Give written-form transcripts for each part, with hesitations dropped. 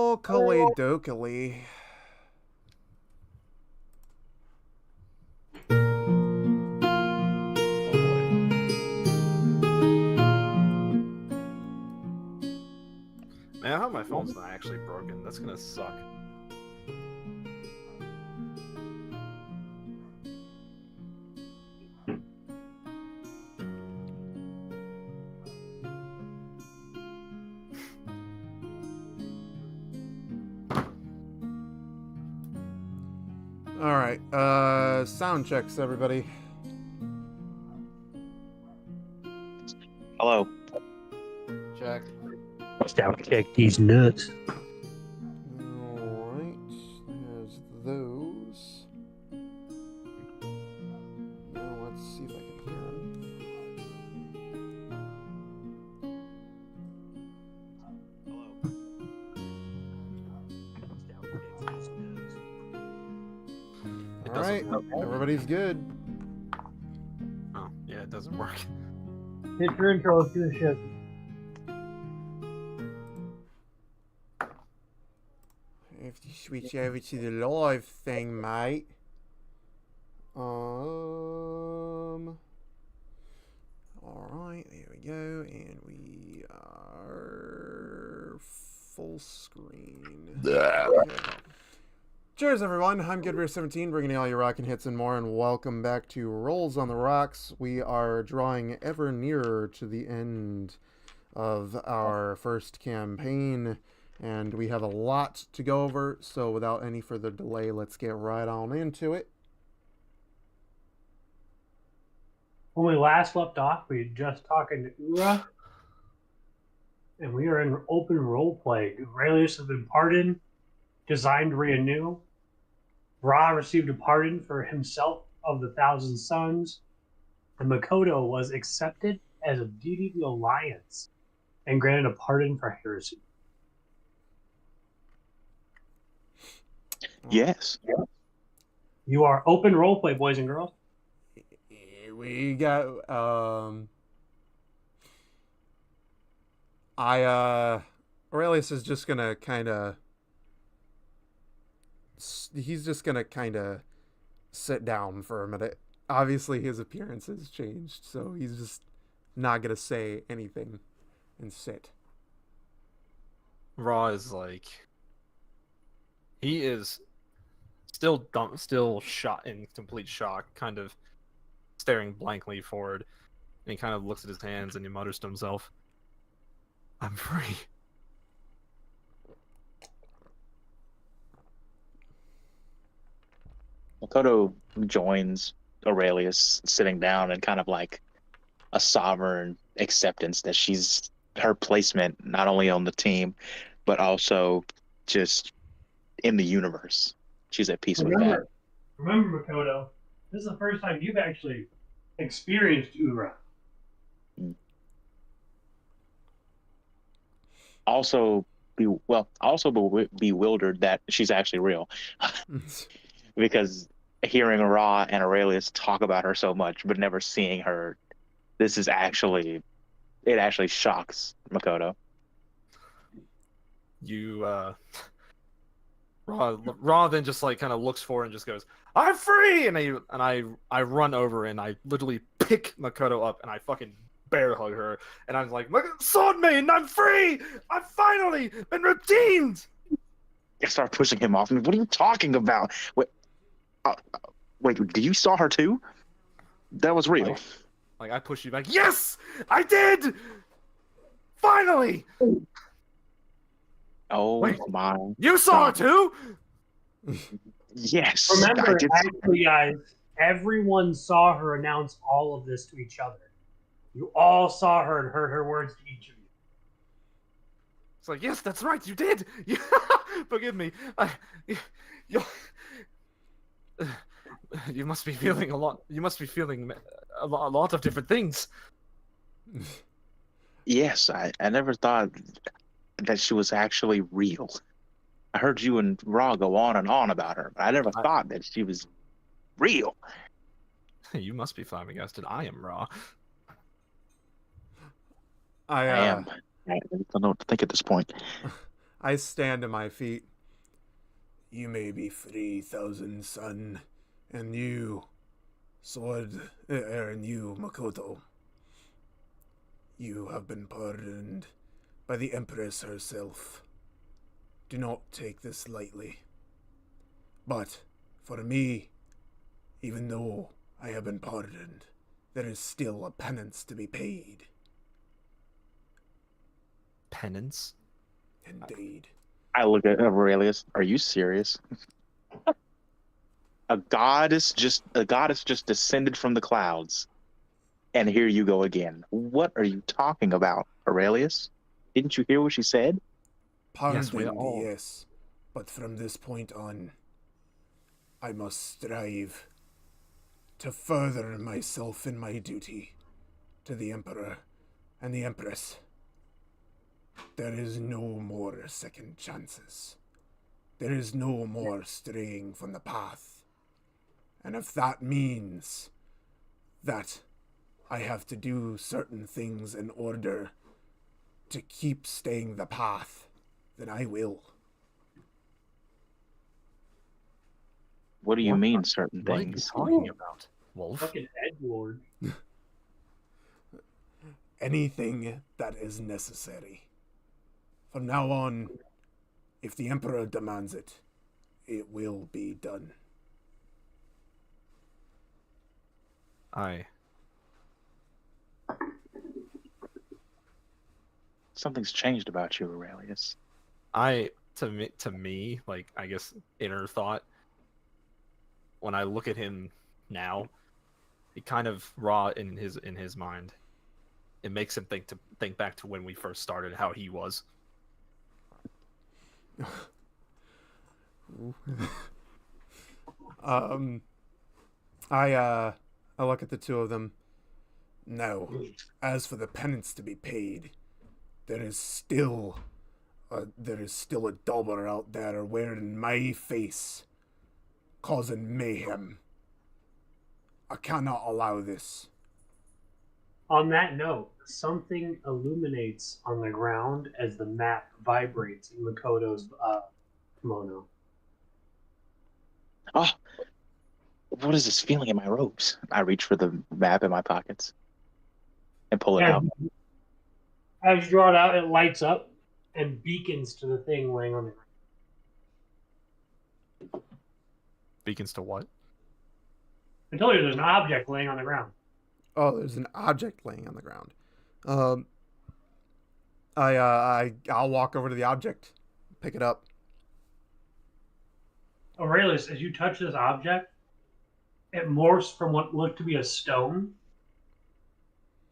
Locally dokily. Man, I hope my phone's not actually broken. That's gonna suck. Alright, sound checks, everybody. Hello. Check. Sound check these nuts. Alright, there's those. Now let's see if I can hear them. Alright, everybody's good. Oh, yeah, it doesn't work. Hit your intro, let's do the shit. 50 switch over to the live thing, mate. Alright, there we go, and we are full screen. Cheers, everyone. I'm GoodBeer17, bringing you all your rockin' hits and more, and welcome back to Rolls on the Rocks. We are drawing ever nearer to the end of our first campaign, and we have a lot to go over, so without any further delay, let's get right on into it. When we last left off, we were just talking to Ura, and we are in open roleplay. Aurelius has been pardoned, designed to renew. Ra received a pardon for himself of the 1,000 Sons, and Makoto was accepted as a deity of the Alliance and granted a pardon for heresy. Yes. You are open roleplay, boys and girls. We got Aurelius is just gonna he's just gonna sit down for a minute. Obviously his appearance has changed, so he's just not gonna say anything and sit. Raw is like, he is still shot in complete shock, kind of staring blankly forward, and he kind of looks at his hands and he mutters to himself, "I'm free." Makoto joins Aurelius sitting down and kind of like a sovereign acceptance that she's her placement not only on the team, but also just in the universe. She's at peace with that. Remember, Makoto, this is the first time you've actually experienced Ura. Also bewildered that she's actually real. Because hearing Ra and Aurelius talk about her so much, but never seeing her, it actually shocks Makoto. Ra then just like kind of looks forward and just goes, "I'm free!" And I run over and I literally pick Makoto up and I fucking bear hug her and I'm like, "Sword Maiden, I'm free! I've finally been redeemed!" I start pushing him off. What are you talking about? Wait, did you saw her too? That was real. Like I push you back. Yes, I did. Finally. Oh Wait, my! You saw her too? Yes. Remember, actually, guys, everyone saw her announce all of this to each other. You all saw her and heard her words to each of you. It's like, yes, that's right, you did. Forgive me. You must be feeling a lot. You must be feeling a lot of different things. Yes, I never thought that she was actually real. I heard you and Ra go on and on about her, but I never thought that she was real. You must be flabbergasted. I am Ra. I am. I don't know what to think at this point. I stand to my feet. You may be free, Thousand Sun, and you, and you, Makoto. You have been pardoned by the Empress herself. Do not take this lightly. But, for me, even though I have been pardoned, there is still a penance to be paid. Penance? Indeed. I look at Aurelius. Are you serious? A goddess just descended from the clouds, and here you go again. What are you talking about, Aurelius? Didn't you hear what she said? Pardoned, all- yes. But from this point on, I must strive to further myself in my duty to the Emperor and the Empress. There is no more second chances. There is no more straying from the path. And if that means that I have to do certain things in order to keep staying the path, then I will. What do you What? mean, certain What are you things? talking about, Wolf? Fucking Edgelord. Anything that is necessary. From now on, if the Emperor demands it, it will be done. Something's changed about you, Aurelius. To me, like, I guess inner thought, when I look at him now, he kind of raw in his mind. It makes him think back to when we first started, how he was. I look at the two of them. Now, as for the penance to be paid, there is still a dauber out there wearing my face, causing mayhem. I cannot allow this. On that note, something illuminates on the ground as the map vibrates in Makoto's kimono. Oh, what is this feeling in my robes? I reach for the map in my pockets and pull it out. As you draw it out, it lights up and beacons to the thing laying on the ground. Beacons to what? I told you there's an object laying on the ground. Oh, there's an object laying on the ground. I'll walk over to the object, pick it up. Aurelius, as you touch this object, it morphs from what looked to be a stone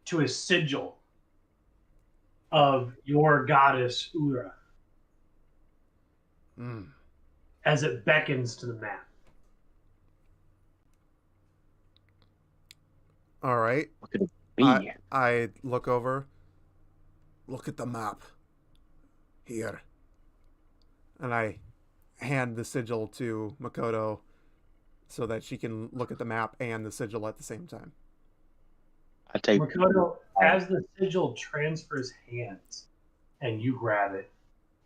to a sigil of your goddess Ura as it beckons to the map. All right. What could it be? I look over. Look at the map. Here. And I hand the sigil to Makoto so that she can look at the map and the sigil at the same time. I take Makoto, as the sigil transfers hands and you grab it,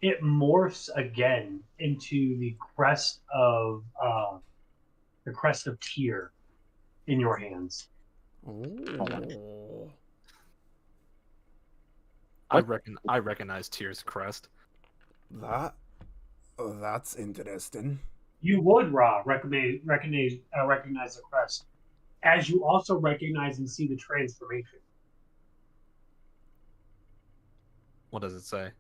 it morphs again into the crest of Tyr in your hands. Oh. I recognize Tyr's crest. That's interesting. You would, Ra, recognize the crest, as you also recognize and see the transformation. What does it say?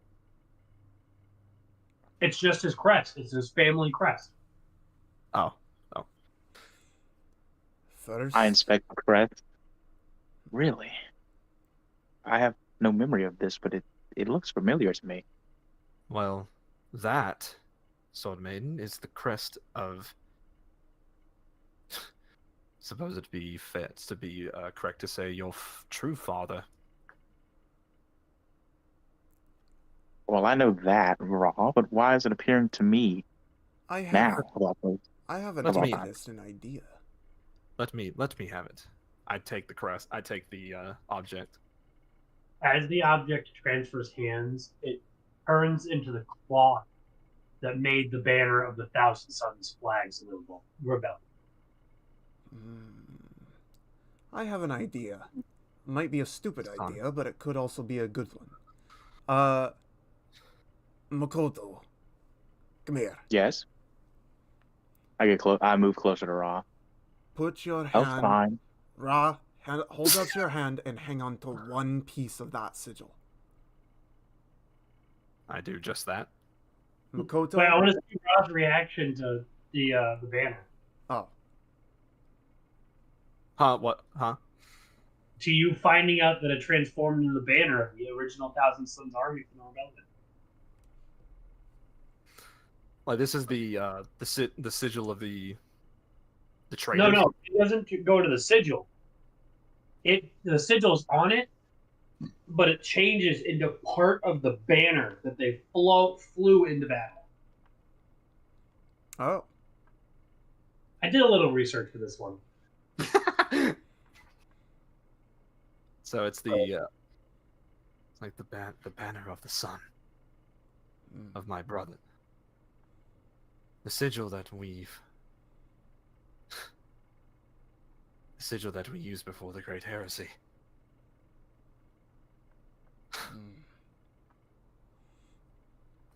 It's just his crest. It's his family crest. Oh. First, I inspect the crest. Really? I have no memory of this, but it looks familiar to me. Well, that, Sword Maiden, is the crest of. Suppose it be correct to say your true father. Well, I know that, Raw, but why is it appearing to me I have now? About those? I have an Let me- interesting idea. Let me have it. I take the crest. I take the object. As the object transfers hands, it turns into the cloth that made the banner of the Thousand Suns flags in the rebellion. I have an idea. Might be a stupid Fun. idea, but it could also be a good one. Makoto, come here. Yes. I get close. I move closer to Ra. Put your Oh, hand, fine. Ra, hold out your hand and hang on to one piece of that sigil. I do just that. Makoto. But I want to see Ra's reaction to the banner. Oh, Huh? What? Huh? To you finding out that it transformed into the banner of the original Thousand Suns army from the rebellion. Like this is the sigil of the traitors. No, it doesn't go to the sigil. The sigil's on it, but it changes into part of the banner that they flew into battle. oh. I did a little research for this one. So it's it's like the banner of the sun of my brother. The sigil that we used before the Great Heresy.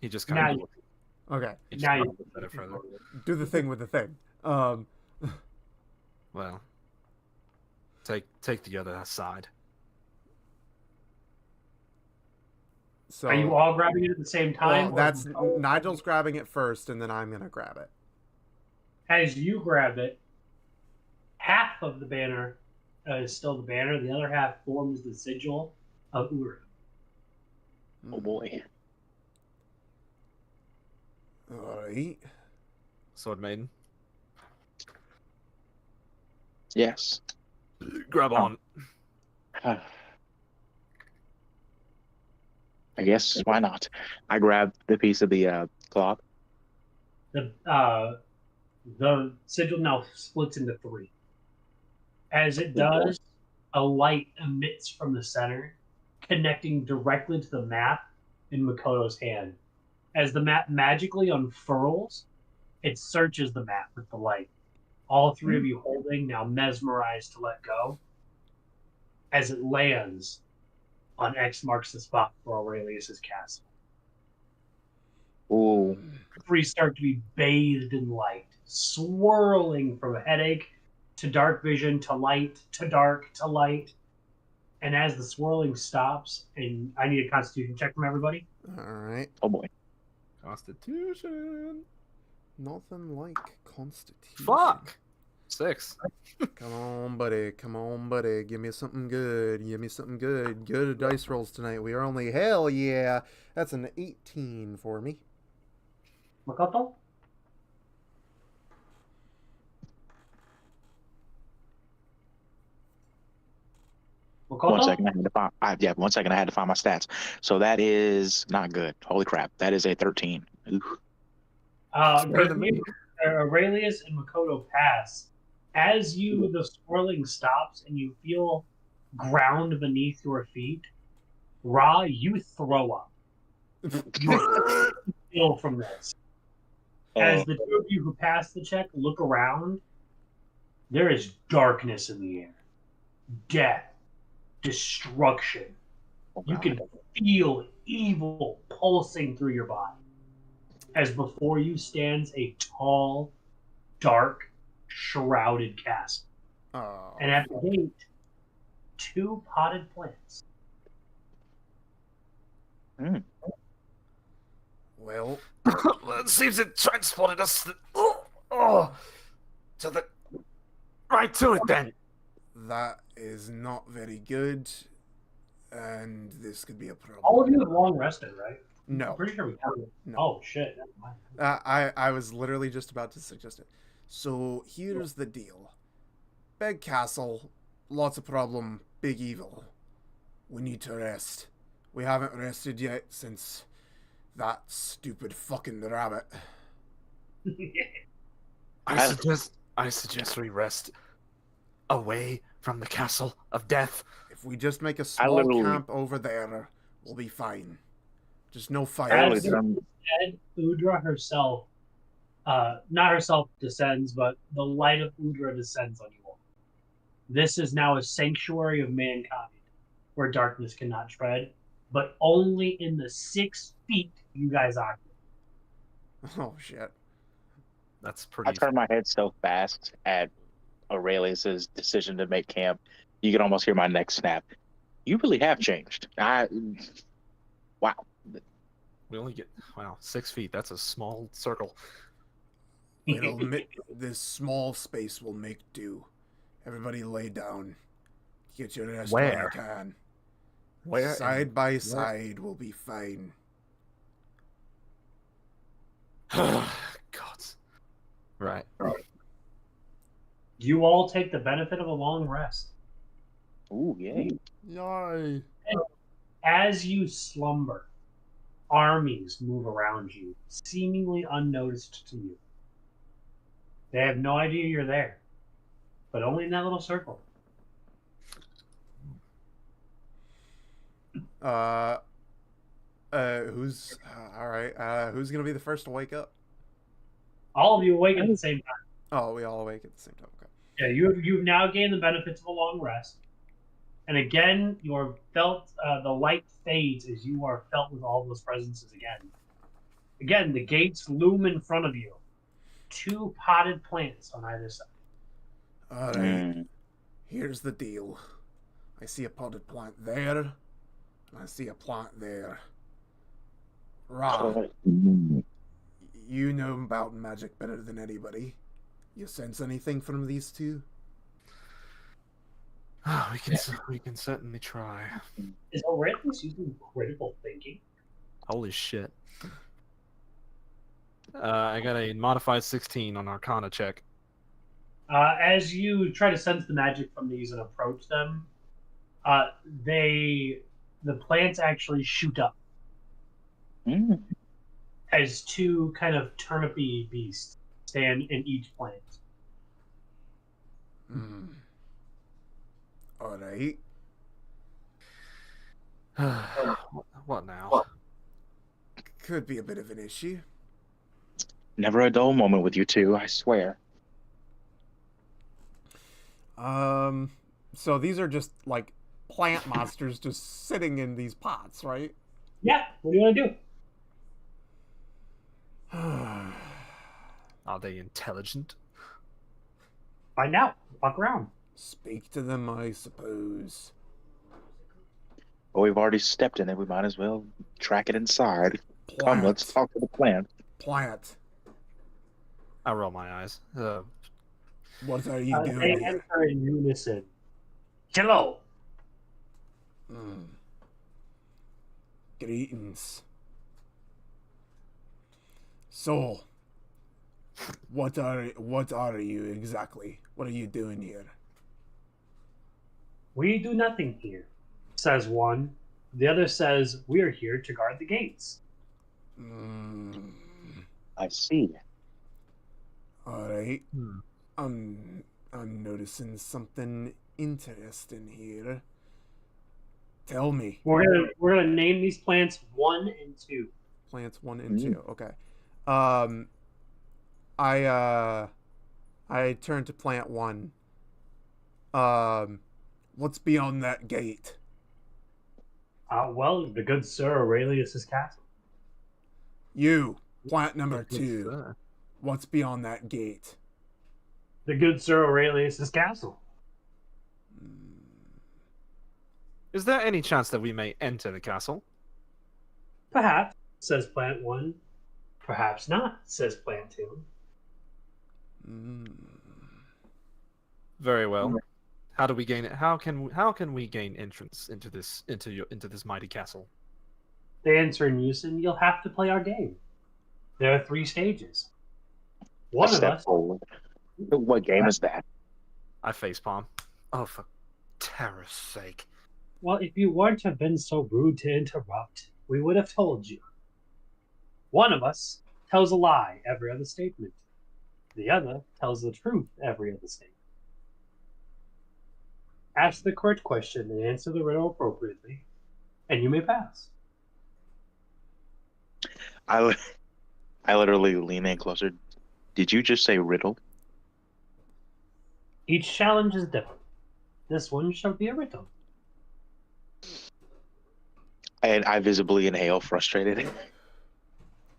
He just Now kind you- of Okay. he just now kind you- of looked at it further. Do the thing with the thing. Well, take the other side. So Are you all grabbing it at the same time? well, or- that's Nigel's grabbing it first, and then I'm gonna grab it. As you grab it, half of the banner is still the banner. The other half forms the sigil of Ura. Oh boy. All right. Sword Maiden, Yes. grab on. I guess why not? I grab the piece of the cloth. The sigil now splits into three. As it does, a light emits from the center, connecting directly to the map in Makoto's hand. As the map magically unfurls, it searches the map with the light. All three of you holding, now mesmerized to let go. As it lands on X marks the spot for Aurelius's castle. Ooh. Three start to be bathed in light, swirling from headache to dark vision to light to dark to light. And as the swirling stops, and I need a constitution check from everybody. All right. Oh boy. Constitution. Nothing like Constitution. Fuck. 6. Come on, buddy. Come on, buddy. Give me something good. Give me something good. Good dice rolls tonight. We are only hell yeah. That's an 18 for me. Makoto? Makoto? 1 second. I had to find. 1 second. I had to find my stats. So that is not good. Holy crap. That is a 13. Ooh. Better than me. Aurelius and Makoto pass. As the swirling stops and you feel ground beneath your feet, Ra, you throw up. Feel from this. As the two of you who pass the check look around, there is darkness in the air. Death. Destruction. You can feel evil pulsing through your body. As before you stands a tall, dark, shrouded castle. Oh. And at the gate, 2 potted plants. Well, It seems it transported us to the right to it then. that is not very good. And this could be a problem. All of you have long rested, right? I'm No. pretty sure we covered it. No. Oh, shit. Never mind. I was literally just about to suggest it. So here's the deal. Big castle, lots of problem, big evil. We need to rest. We haven't rested yet since that stupid fucking rabbit. I suggest we rest away from the castle of death. If we just make a small literally- camp over there, we'll be fine. Just no I fire. only As done- said, Udra herself, not herself descends, but the light of Udra descends on you all. This is now a sanctuary of mankind, where darkness cannot tread, but only in the 6 feet you guys occupy. Oh shit. That's I pretty. turned my head so fast at Aurelius's decision to make camp, you could almost hear my neck snap. You really have changed. Wow. We only get 6 feet. That's a small circle. This small space will make do. Everybody lay down. Get your rest Where? while you can. Where? Side by side will be fine. God. Right. You all take the benefit of a long rest. Ooh, yay. Yay. As you slumber, armies move around you, seemingly unnoticed to you. They have no idea you're there, but only in that little circle. Who's all right? Who's gonna be the first to wake up? All of you awake at the same time. Oh, we all awake at the same time. Okay. Yeah, you've now gained the benefits of a long rest, and again you're felt. The light fades as you are felt with all those presences again. Again, the gates loom in front of you. 2 potted plants on either side. All right. Mm. Here's the deal. I see a potted plant there, and I see a plant there. Ra, Mm. you know about magic better than anybody. You sense anything from these two? We can certainly try. Is Aurelius using critical thinking? Holy shit. I got a modified 16 on Arcana check. As you try to sense the magic from these and approach them, the plants actually shoot up Mm. as 2 kind of turnipy beasts stand in each plant. Hmm. All right. What now? Could be a bit of an issue. Never a dull moment with you two, I swear. So these are just like plant monsters just sitting in these pots, right? Yeah, what do you want to do? Are they intelligent? Find out. Walk around. Speak to them, I suppose. But we've already stepped in it. We might as well track it inside. Come, Plant. let's talk to the plant. Plant. I roll my eyes. What are you They doing here? enter in unison. Hello. Hmm. Greetings. So, what are you exactly? What are you doing here? We do nothing here, says one. The other says, we are here to guard the gates. Hmm. I see. All right. Hmm. I'm noticing something interesting here. Tell me. We're gonna name these plants 1 and 2. Plants 1 and 2. Okay. I turn to plant 1. What's beyond that gate? Well, the good Sir Aurelius's castle. You, plant number Yes, 2. sir. What's beyond that gate? The good Sir Aurelius's castle. Is there any chance that we may enter the castle? Perhaps, says plant 1. Perhaps not, says plant 2. Mm. Very well. How do we gain it? How can we gain entrance into this mighty castle? They answer in unison, you'll have to play our game. There are 3 stages. A One of step us, forward. What game is that? I facepalm. Oh, for terror's sake! well, if you weren't have been so rude to interrupt, we would have told you. One of us tells a lie every other statement. The other tells the truth every other statement. Ask the correct question and answer the riddle appropriately, and you may pass. I I literally lean in closer. Did you just say riddle? Each challenge is different. This one shall be a riddle. And I visibly inhale, frustrated.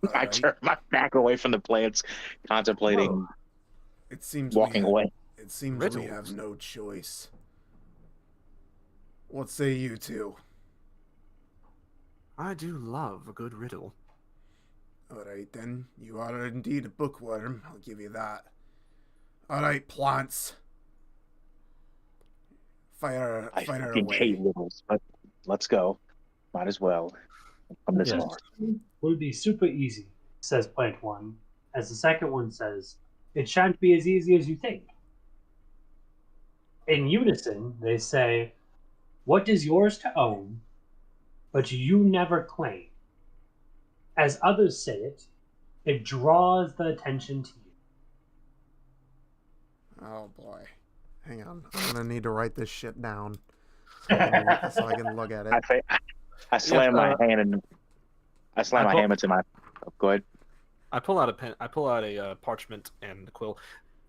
I Alright. turn my back away from the plants, contemplating It seems walking away. It seems we have Riddles. no choice. What say you two? I do love a good riddle. Alright then, you are indeed a bookworm, I'll give you that. Alright, plants. Fire I her fucking away. hate riddles, but let's go. Might as well. Come this Yes. far. Would be super easy, says Plant 1, as the second one says, it shan't be as easy as you think. In unison, they say, what is yours to own, but you never claim? As others say it, it draws the attention to you. Oh boy. Hang on, I'm gonna need to write this shit down so I can look at it. I slam my hand and I slam my pull- hand into my. Oh, go ahead. I pull out a pen. I pull out a parchment and a quill.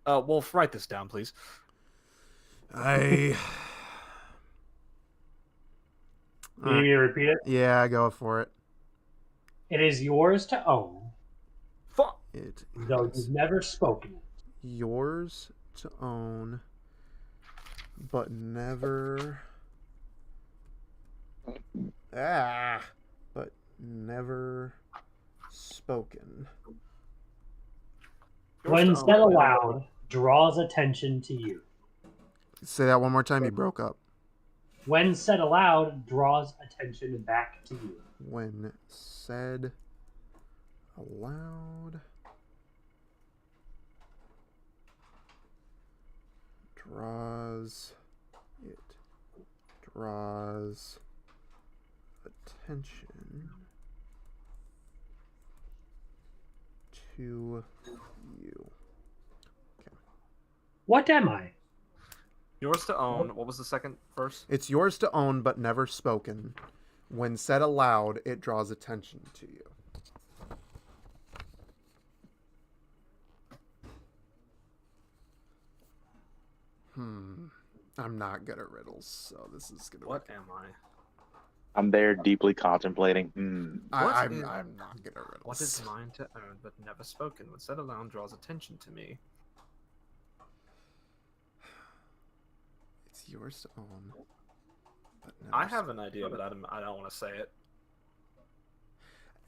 Wolf, write this down, please. I. Do you need me to repeat it? Yeah, go for it. It is yours to own, Fuck. It though is you've never spoken it. yours to own, but never. But never spoken. When said aloud, draws attention to you. Say that one more time. You broke up. When said aloud, draws attention back to you. When said aloud, draws attention to you. What am I? Yours to own. What was the second verse? It's yours to own, but never spoken. When said aloud, it draws attention to you. I'm not good at riddles, so this is gonna. What am I? I'm there deeply contemplating. I'm not good at riddles. What is mine to own but never spoken? When said aloud draws attention to me. It's yours to own. But never I have an idea, but I don't want to say it.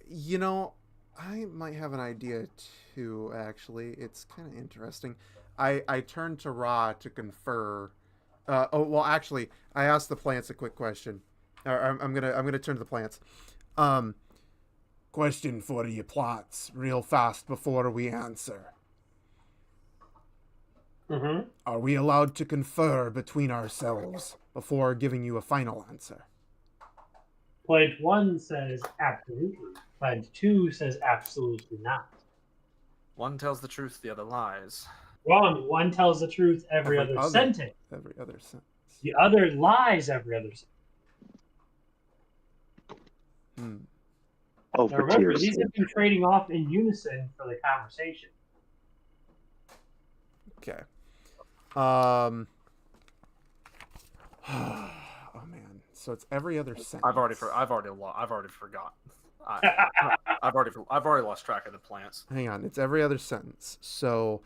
You know, I might have an idea too, actually. It's kind of interesting. I turned to Ra to confer. Actually, I asked the plants a quick question. I'm gonna turn to the plants. Question for you plants, real fast before we answer. Mm-hmm. Are we allowed to confer between ourselves before giving you a final answer? Plant 1 says absolutely. Plant 2 says absolutely not. One tells the truth, the other lies. Wrong. One tells the truth every other sentence. Every other sentence. The other lies every other sentence. Oh, Now for remember, tears. these have been trading off in unison for the conversation. Okay. Oh man. So it's every other sentence. I've already forgot. I've already lost track of the plants. Hang on. It's every other sentence. So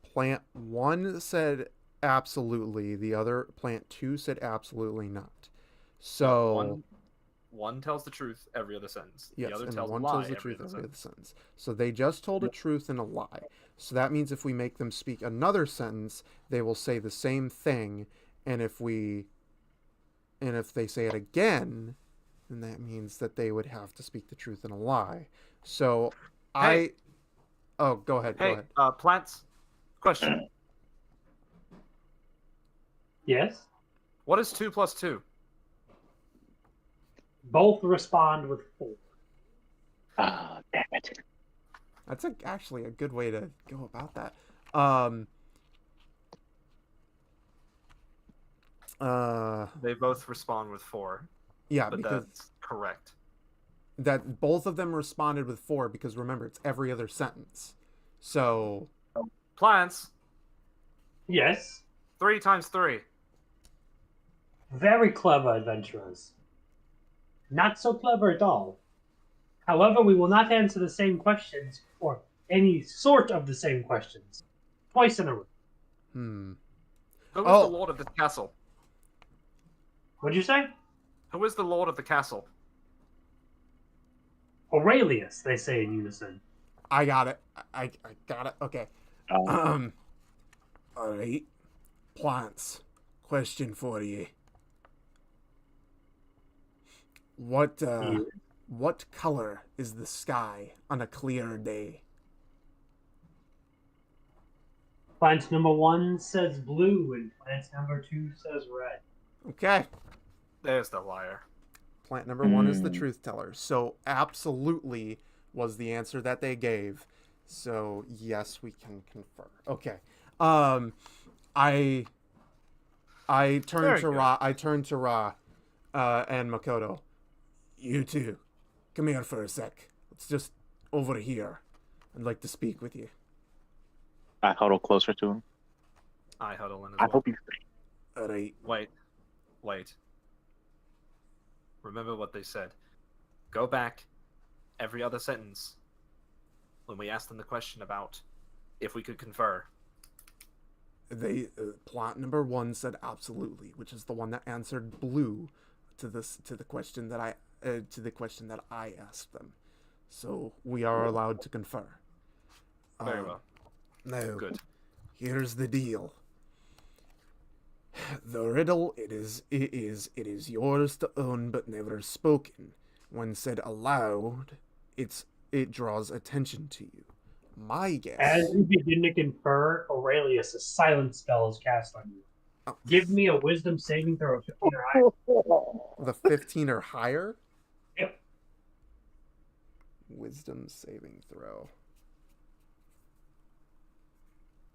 plant 1 said absolutely. The other plant 2 said absolutely not. So one tells the truth every other sentence. yes, The other and tells one a lie tells the every truth other every other sentence. sentence. So they just told a truth and a lie. So that means if we make them speak another sentence, they will say the same thing. And if they say it again, then that means that they would have to speak the truth and a lie. So Hey. Oh, go ahead. Hey, Go ahead. plants. Question. Yes? What is 2 plus 2? Both respond with 4. Ah, damn it. That's actually a good way to go about that. They both respond with 4, Yeah, but because that's correct. that both of them responded with 4 because remember it's every other sentence. So Plants. Yes. 3 times 3. Very clever adventurers. Not so clever at all. However, we will not answer the same questions, or any sort of the same questions, twice in a row. Hmm. Who is Oh. the lord of the castle? What'd you say? Who is the lord of the castle? Aurelius, they say in unison. I got it. I got it. Okay. Um, All right. Plants. Question for you. What Yeah. what color is the sky on a clear day? Plant number 1 says blue, and plant number 2 says red. Okay. There's the liar. Plant number 1 is the Hmm. truth teller. So absolutely was the answer that they gave. So yes, we can confer. Okay. I turned Very to good. Ra. I turned to Ra, and Makoto. You two, come here for a sec. Let's just over here. I'd like to speak with you. I huddle closer to him. I huddle in as I well. hope he's All right. Wait. Remember what they said. Go back every other sentence when we asked them the question about if we could confer. They plant number 1 said absolutely, which is the one that answered blue to the question that I asked them. So we are allowed to confer. Very well. Now, Good. here's the deal. The riddle it is yours to own but never spoken. When said aloud, it draws attention to you. My guess. As you begin to confer, Aurelius, a silence spell is cast on you. Oh, Give me a wisdom saving throw of 15 or higher. the 15 or higher. Yep. Wisdom saving throw.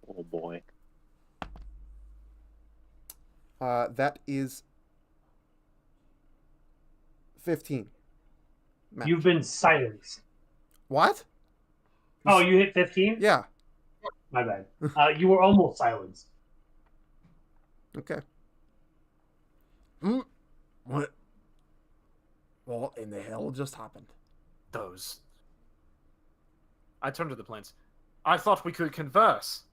Oh boy. That is 15. Matt. You've been silenced. What? Oh, you hit 15? Yeah. My bad. You were almost silenced. Okay. What? What in the hell just happened? Those. I turned to the plants. I thought we could converse.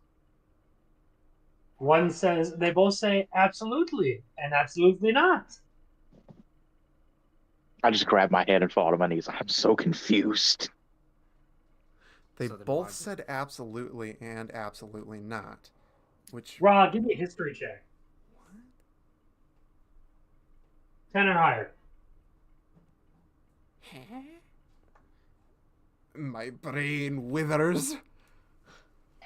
One says, they both say absolutely and absolutely not. I just grab my head and fall to my knees. I'm so confused. They So then both why- said absolutely and absolutely not. Which Ra, give me a history check. 10 or higher. my brain withers.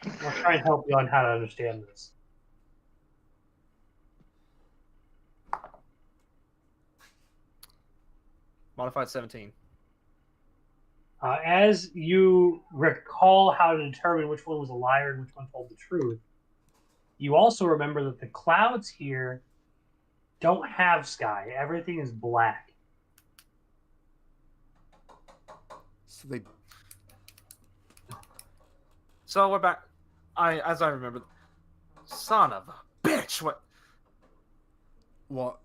I'll try and help you on how to understand this. Modified 17. As you recall how to determine which one was a liar and which one told the truth, you also remember that the clouds here don't have sky. Everything is black. So they So we're back. As I remember, son of a bitch! what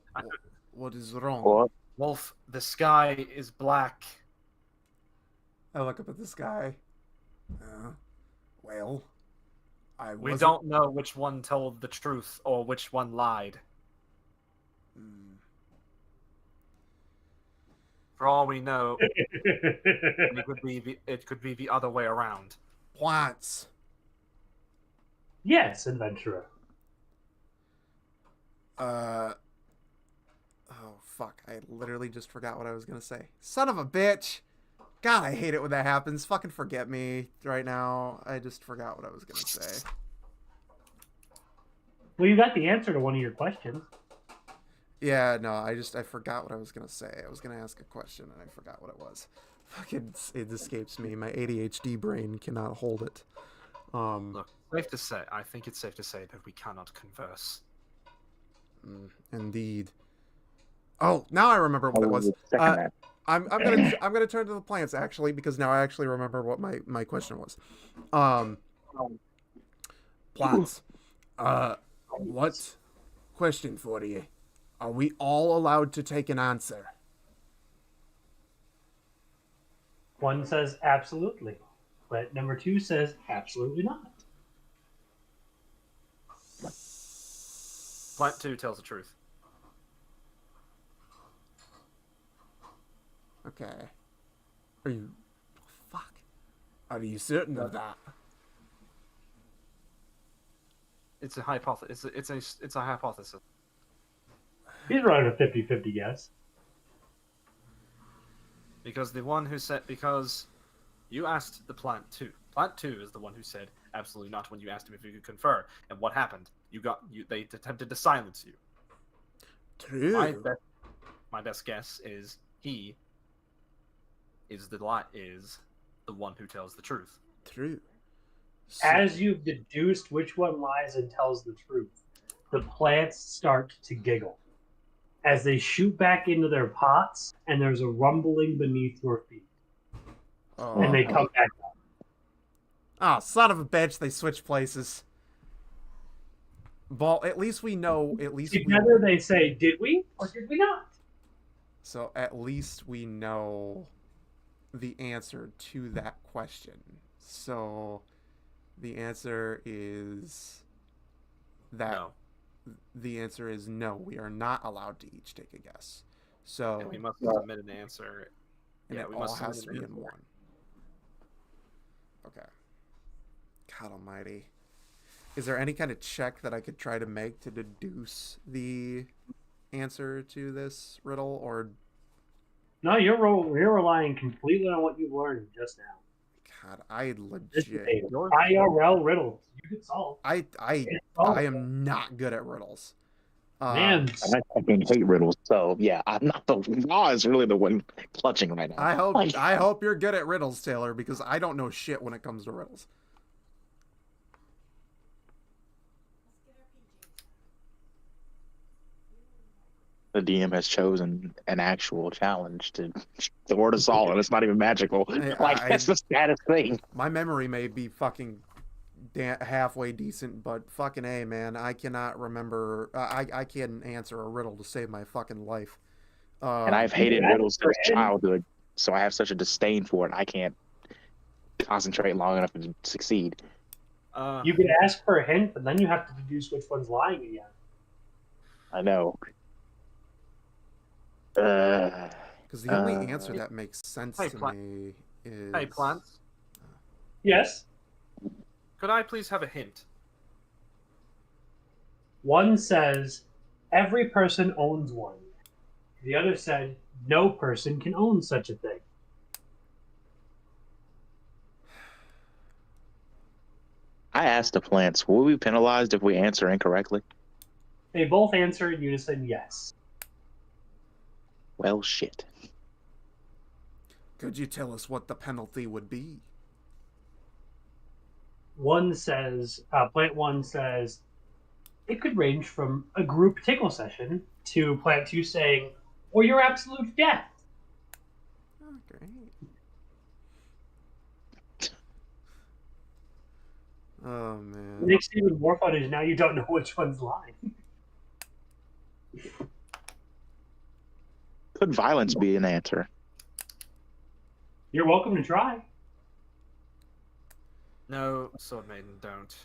is wrong? What? Wolf, the sky is black. I look up at the sky. Well, We don't know which one told the truth or which one lied. Hmm. For all we know, it could be the other way around. Plants. Yes, adventurer. Oh fuck! I literally just forgot what I was gonna say. Son of a bitch! God, I hate it when that happens. Fucking forget me right now. I just forgot what I was gonna say. Well, you got the answer to one of your questions. Yeah, no, I forgot what I was gonna say. I was gonna ask a question and I forgot what it was. Fucking, it escapes me. My ADHD brain cannot hold it. Look, safe to say, I think it's safe to say that we cannot converse. Indeed. Oh, now I remember what it was. Second that. I'm gonna turn to the plants actually, because now I actually remember what my question was. Plants. What question for you? Are we all allowed to take an answer? One says absolutely, but number 2 says absolutely not. Plant 2 tells the truth. Okay. Are you? Fuck. Are you certain of that? It's a hypothesis. It's a hypothesis. He's running a 50-50 guess. Because you asked the plant 2. Plant 2 is the one who said absolutely not when you asked him if you could confer. And what happened? They attempted to silence you. True. My best guess is he is the one who tells the truth. True. So, As you've deduced which one lies and tells the truth, the plants start to giggle as they shoot back into their pots, and there's a rumbling beneath your feet, and they come back up. Oh, son of a bitch! They switch places. Well, at least we know. Together they say, "Did we or did we not?" So at least we know the answer to that question. So the answer is that No. the answer is no. We are not allowed to each take a guess. So And we must submit an answer. and Yeah, it we all must has to submit be an in answer. one. Okay. God Almighty. Is there any kind of check that I could try to make to deduce the answer to this riddle, or No, you're relying completely on what you learned just now. God, I This is legit, a IRL riddle. You could solve. I am not good at riddles. Man, And I fucking hate riddles, so yeah, I'm not the law is really the one clutching right now. I hope you're good at riddles, Taylor, because I don't know shit when it comes to riddles. The DM has chosen an actual challenge to thwart us all, and it's not even magical. That's the saddest thing. My memory may be fucking halfway decent, but fucking A, man, I cannot remember. I can't answer a riddle to save my fucking life. And I've hated riddles since childhood, so I have such a disdain for it. I can't concentrate long enough to succeed. you could ask for a hint, but then you have to deduce which one's lying again. I know. Because the only answer that makes sense Hey, to me is... Hey, plants. Yes. Could I please have a hint? One says, every person owns one. The other said, no person can own such a thing. I asked the plants, will we be penalized if we answer incorrectly? They both answer in unison, yes. Well, shit. Could you tell us what the penalty would be? One says, Plant 1 says, it could range from a group tickle session to Plant 2 saying, or your absolute death. Oh, great. Oh, man. What makes it even more fun is now you don't know which one's lying. Could violence be an answer? You're welcome to try. No, Sword Maiden, don't.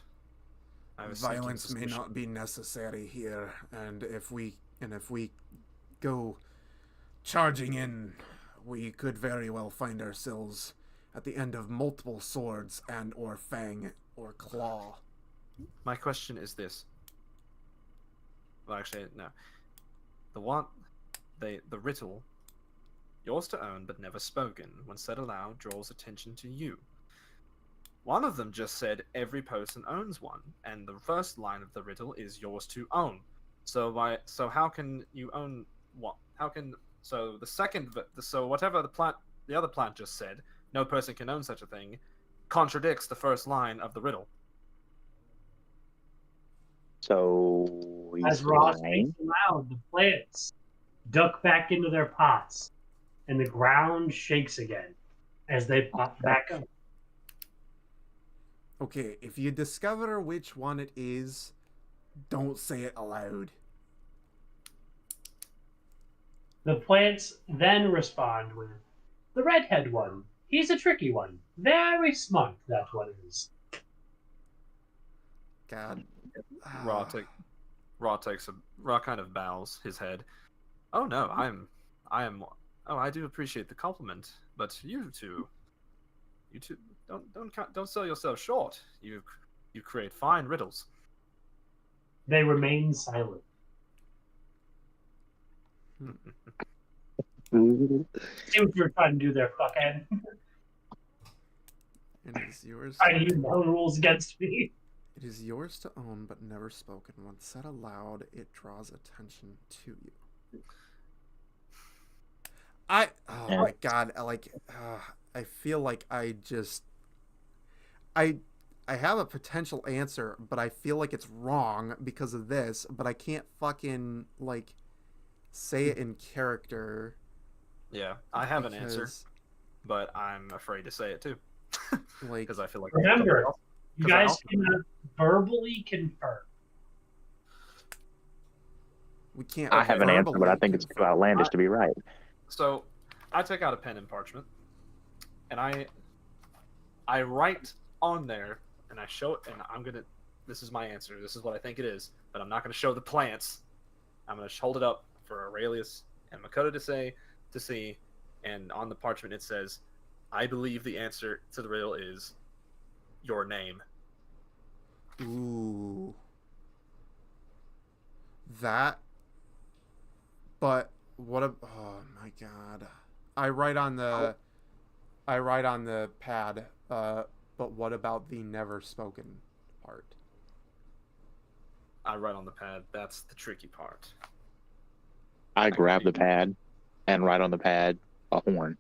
I have a sneaking Violence may suspicion. not be necessary here, and if we go charging in, we could very well find ourselves at the end of multiple swords and or fang or claw. My question is this. Well, actually, no. The riddle, yours to own but never spoken, when said aloud, draws attention to you. One of them just said every person owns one, and the first line of the riddle is yours to own. So how can you own what? So whatever the other plant just said, no person can own such a thing, contradicts the first line of the riddle. So he's As Ross lying. speaks aloud, the plants duck back into their pots. and the ground shakes again as they pop back up. Okay, if you discover which one it is, don't say it aloud. The plants then respond with, the redhead one. He's a tricky one. Very smart, that one is. God. Raw kind of bows his head. Oh no, I am. Oh, I do appreciate the compliment, but you two, don't sell yourself short. You create fine riddles. They remain silent. See what you're trying to do there, fuckhead. It is yours. Trying to use my own rules against me. It is yours to own, but never spoken. When said aloud, it draws attention to you. Oh my god! I feel like I have a potential answer, but I feel like it's wrong because of this. But I can't fucking like say it in character. Yeah, I have an answer, but I'm afraid to say it too, Like, because I feel like remember, you guys also- cannot verbally confirm. we can't. I have an answer, but I verbally think it's too confirm. outlandish to be right. So, I take out a pen and parchment, and I write on there, and I show it, and this is my answer. This is what I think it is, but I'm not gonna show the plants. I'm gonna hold it up for Aurelius and Makoto to see, and on the parchment it says, "I believe the answer to the riddle is your name." Ooh. That. But what a, oh my god. I write on the pad, but what about the never spoken part? I write on the pad. That's the tricky part. I grab the pad and write on the pad a horn.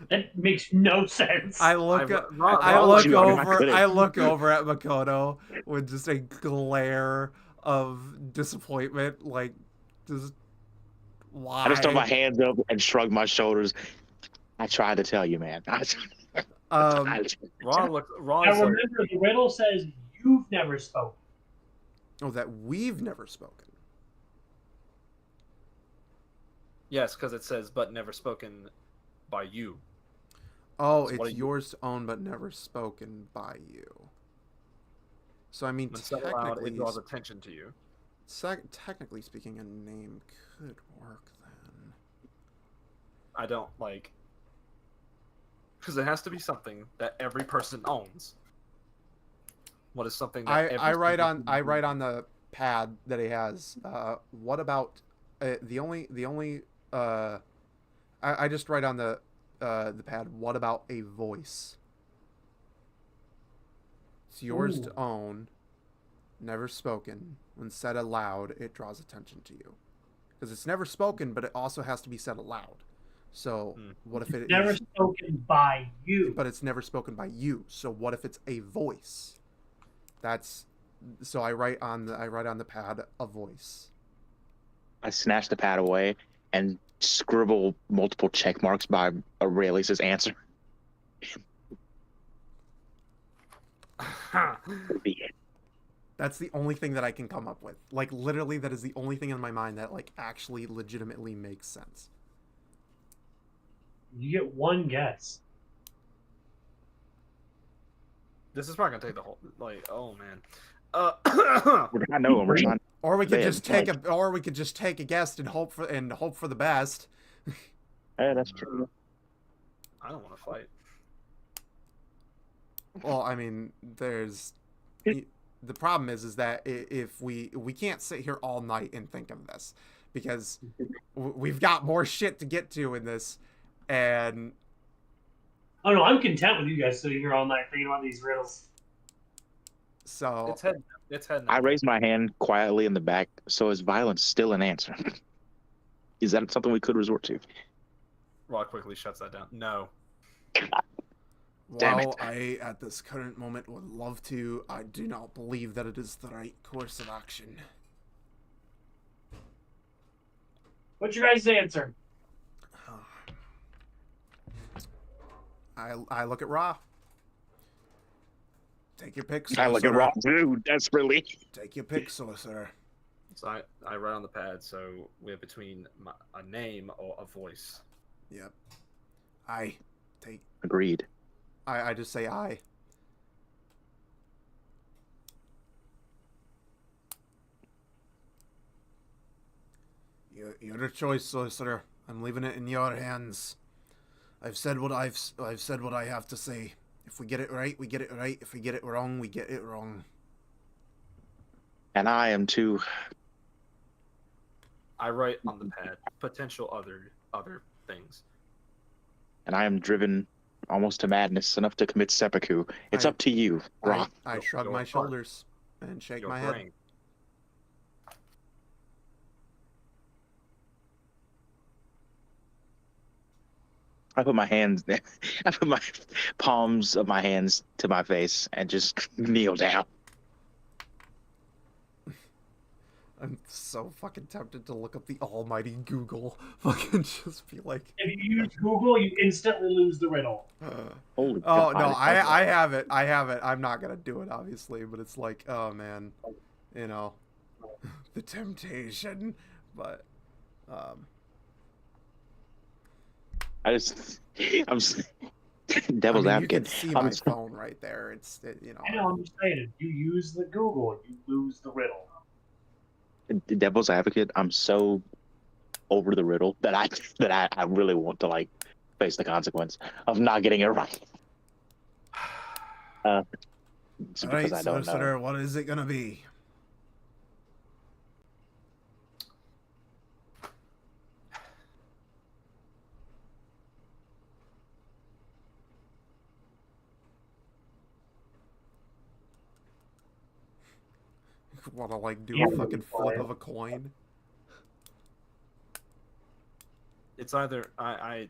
That makes no sense. I look over at Makoto with just a glare of disappointment, like just why? I just throw my hands up and shrug my shoulders. I tried to tell you, man. Raw I is remember like, the riddle says you've never spoken. Oh, that we've never spoken. yes, because it says but never spoken by you. Oh, So what it's do you- yours to own but never spoken by you. So I mean, When said aloud, technically, it draws attention to you. technically speaking, a name could work then. I don't like, because it has to be something that every person owns. What is something that I write on the pad that he has. What about I just write on the pad. What about a voice? It's yours Ooh. to own, never spoken. When said aloud, it draws attention to you. Because it's never spoken, but it also has to be said aloud. So what if it Never is? spoken by you. But it's never spoken by you. So what if it's a voice? That's so I write on the pad a voice. I snatch the pad away and scribble multiple check marks by Aurelius's answer. That's the only thing that I can come up with. Like literally, that is the only thing in my mind that like actually legitimately makes sense. You get one guess. This is probably gonna take the whole oh man. I know him. We're trying. Or we could Man, just take a guess and hope for the best. Yeah, that's true. I don't want to fight. Well, I mean, the problem is that if we can't sit here all night and think of this because we've got more shit to get to in this, and Oh no, I'm content with you guys sitting here all night thinking about these riddles. so It's head. I raise my hand quietly in the back. So is violence still an answer? Is that something we could resort to? Raw quickly shuts that down. No. Damn while it. I at this current moment would love to, I do not believe that it is the right course of action. What's your guys' answer? I look at Ra. Take your pick, I look at solicitor. Rob too desperately. Take your pick, solicitor. So I write on the pad, so we're between a name or a voice. Yep. I take. Agreed. I just say I. You're the choice, solicitor. I'm leaving it in your hands. I've said what I've said what I have to say. If we get it right, we get it right. If we get it wrong, we get it wrong. And I am too. I write on the pad potential other things. And I am driven almost to madness enough to commit seppuku. It's up to you, Rob. I shrug Your my heart. shoulders and shake Your my brain. head. I put my hands there. I put my palms of my hands to my face and just kneel down. I'm so fucking tempted to look up the almighty Google. Fucking just be like, If you use Google, you instantly lose the riddle. Holy oh God. no, I have it. I have it. I'm not gonna do it, obviously, but it's like, oh man, you know, the temptation. But I'm devil's I mean, you advocate. can see my phone right there. You know. I know, I'm just saying, if you use the Google, you lose the riddle. Devil's advocate. I'm so over the riddle that I really want to like face the consequence of not getting it right. It's All because right, I don't know. solicitor, what is it gonna be? Want to like do a fucking flip of a coin? It's either I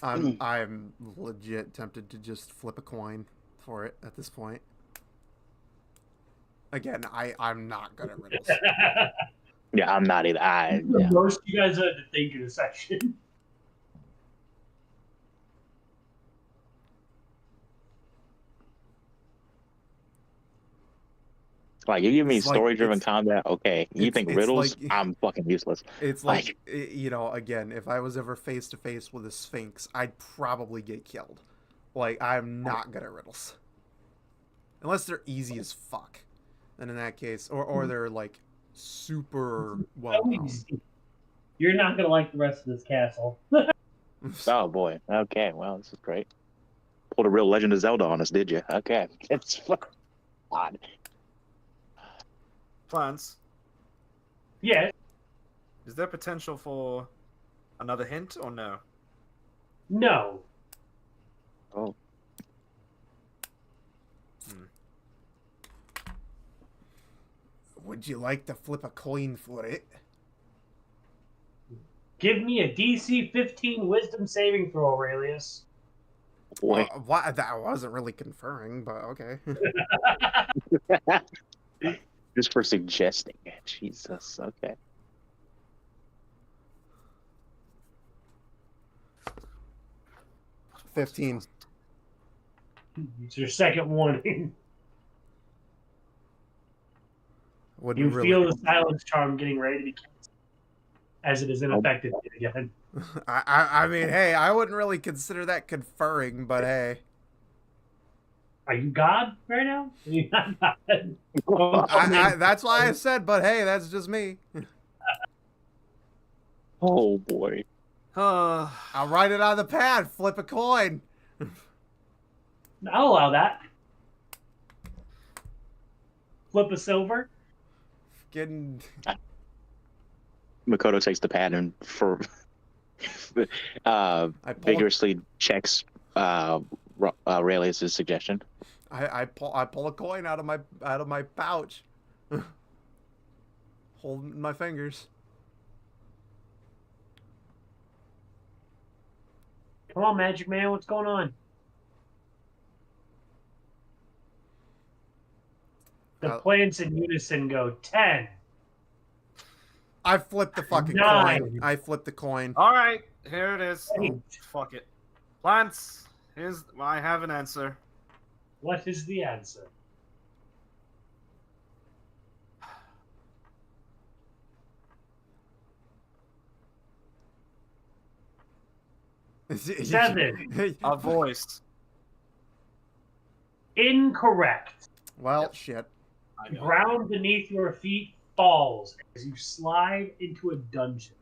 I'm legit tempted to just flip a coin for it at this point. Again, I'm not good at riddles. Yeah, I'm not either. The worst you guys had to think in a section. Like, you give me It's like- story-driven it's- combat, okay. You think it's riddles? like- I'm fucking useless. It's like, you know, again, if I was ever face to face with a sphinx, I'd probably get killed. Like, I'm not good at riddles. Unless they're easy as fuck. And in that case, or they're like super well known. You're not gonna like the rest of this castle. Oh boy. Okay. Well, this is great. Pulled a real Legend of Zelda on us, did you? Okay. It's odd. plans. Yeah. Is there potential for another hint or no? No. Oh. Would you like to flip a coin for it? Give me a DC 15 Wisdom saving throw, Aurelius. Boy. What? That wasn't really conferring, but okay. Just for suggesting it. Jesus. Okay. $15. It's your second warning. Would You really... feel the silence charm getting ready to be cast, as it is ineffective again. I mean, hey, I wouldn't really consider that conferring, but hey. Are you God right now? Are you not God? That's why I said, but hey, that's just me. Oh boy. I'll write it on the pad. Flip a coin. I'll allow that. Flip a silver. Getting... Makoto takes the pad and vigorously checks Aurelius' suggestion. I pull a coin out of my pouch. Holding my fingers. Come on, Magic Man, what's going on? The plants in unison go 10. I flipped the fucking 9. coin. I flipped the coin. All right, here it is. Eight. Fuck it. Plants. I have an answer. What is the answer? Seven. A voice. Incorrect. Well, Yep. shit. I The know. ground beneath your feet falls as you slide into a dungeon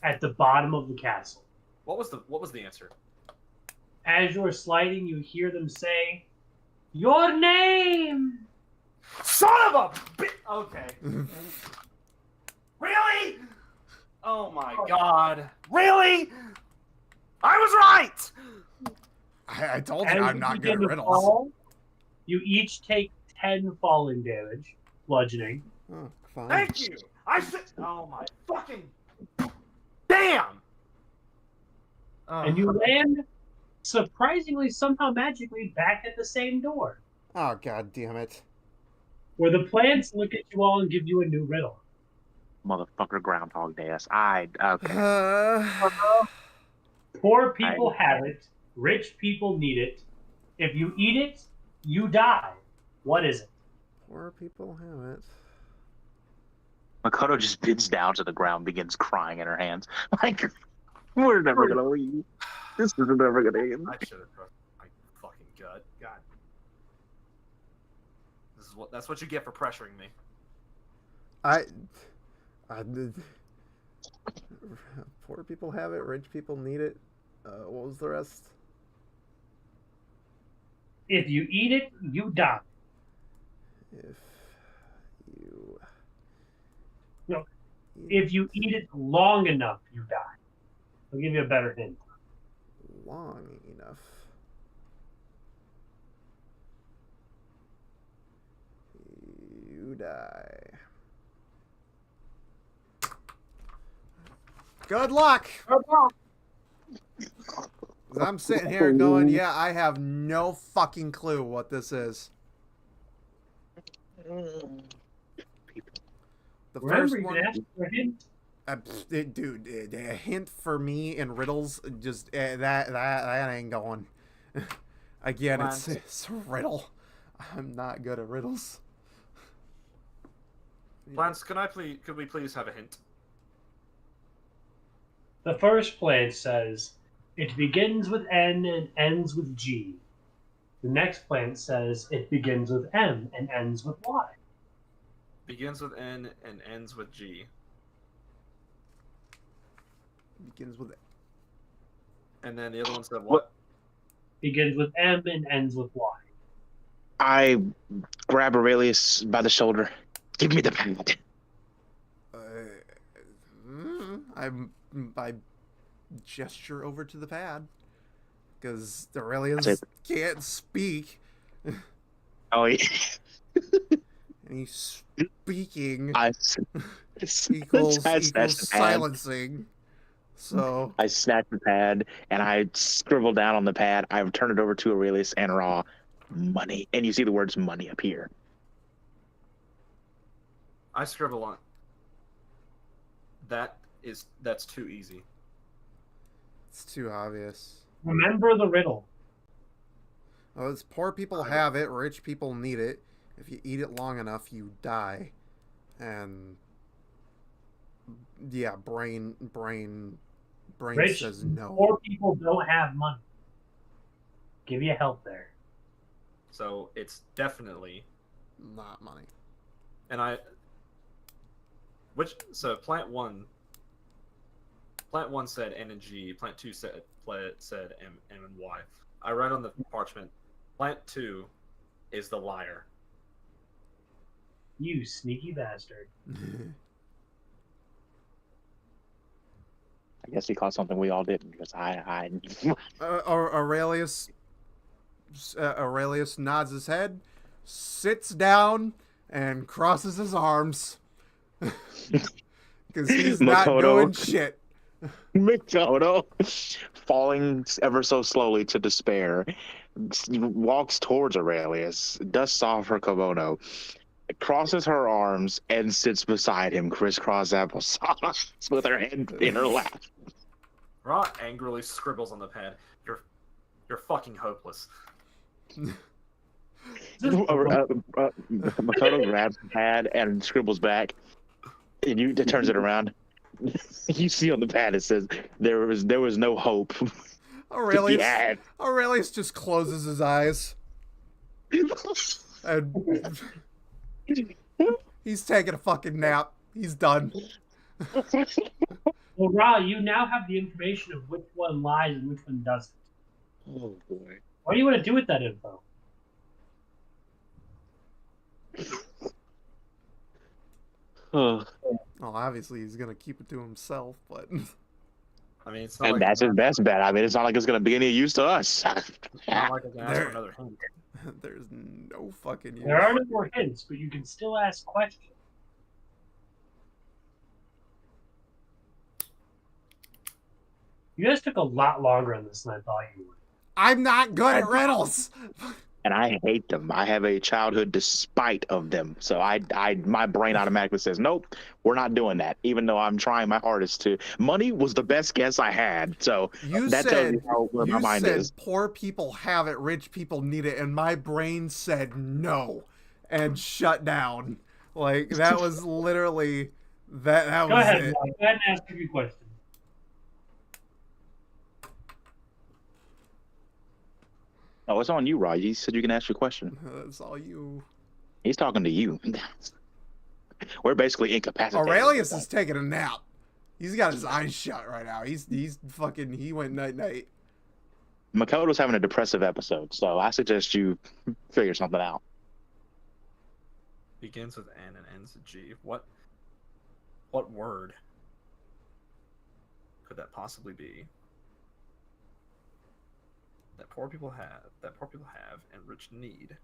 at the bottom of the castle. What was the answer? As you're sliding, you hear them say, "Your name!" Son of a bit. Okay. Really? Oh my god. Really? I was right. I told you As I'm you not good begin at to riddles. fall, you each take 10 falling damage, bludgeoning. Oh, fine. Thank you. I said. Oh my fucking. Damn. And you land, surprisingly, somehow magically, back at the same door, Oh, god damn it. where the plants look at you all and give you a new riddle. Motherfucker Groundhog Day. Okay. Poor people have it, rich people need it. If you eat it, you die. What is it? Poor people have it. Makoto just bends down to the ground, begins crying in her hands. Like, we're never gonna leave. This is never gonna end. I should have pressed my fucking gut. God. That's what you get for pressuring me. I poor people have it, rich people need it. What was the rest? If you eat it, you die. If you No. eat If you eat it long enough, you die. I'll give you a better hint. long enough, you die. Good luck! 'Cause I'm sitting here going, yeah, I have no fucking clue what this is. The Remember, first you one, can ask for a hint. dude, a hint for me in riddles, just that ain't going. Again, it's a riddle. I'm not good at riddles. Plants, could we please have a hint? The first plant says, it begins with N and ends with G. The next plant says, it begins with M and ends with Y. Begins with N and ends with G. Begins with And then the other one said what? Begins with M and ends with Y. I grab Aurelius by the shoulder. Give me the pad. I gesture over to the pad because Aurelius That's can't speak, Oh, yeah. and he's speaking I equals snatch the pad. silencing. So I snatch the pad and I scribble down on the pad. I turn it over to Aurelius and Raw. Money. And you see the words money appear. I scribble on. That's too easy. it's too obvious. Remember the riddle. Oh, it's poor people have it, rich people need it. If you eat it long enough, you die. And yeah, brain Rich, says no. poor people don't have money. Give you help there. So it's definitely Not money. plant one said N and G, plant two said M and Y. I write on the parchment, plant 2 is the liar. You sneaky bastard. I guess he caught something we all didn't because I Aurelius nods his head, sits down, and crosses his arms because he's not Makoto. doing shit. Makoto falling ever so slowly to despair, walks towards Aurelius, dusts off her kimono, crosses her arms, and sits beside him, crisscross applesauce, with her head in her lap. Ra angrily scribbles on the pad. You're fucking hopeless. Makoto grabs the pad and scribbles back, and you turns it around. You see on the pad it says there was no hope to be had. Aurelius just closes his eyes. And he's taking a fucking nap. He's done. Well, Ra, you now have the information of which one lies and which one doesn't. Oh boy. What do you want to do with that info? Oh. Well, obviously he's gonna keep it to himself, but I mean, it's not And like that's his best bet. I mean, it's not like it's going to be any use to us. it's not like I can ask There- for another hint. there's no fucking use. There are no more hints, but you can still ask questions. You guys took a lot longer on this than I thought you would. I'm not good at riddles. And I hate them. I have a childhood despite of them. So my brain automatically says, nope, we're not doing that. Even though I'm trying my hardest to. Money was the best guess I had. So You that tells said you where my mind said is. poor people have it, rich people need it, and my brain said no and shut down. Like that was literally that Go was ahead, it. Ra. Go ahead and ask a few questions. Oh, it's on you, Rod. You said you can ask your question. That's all you. He's talking to you. We're basically incapacitated. Aurelius is taking a nap. He's got his eyes shut right now. He's fucking. He went night night. Makoto's having a depressive episode, so I suggest you figure something out. Begins with N and ends with G. What word could that possibly be? That poor people have, and rich need.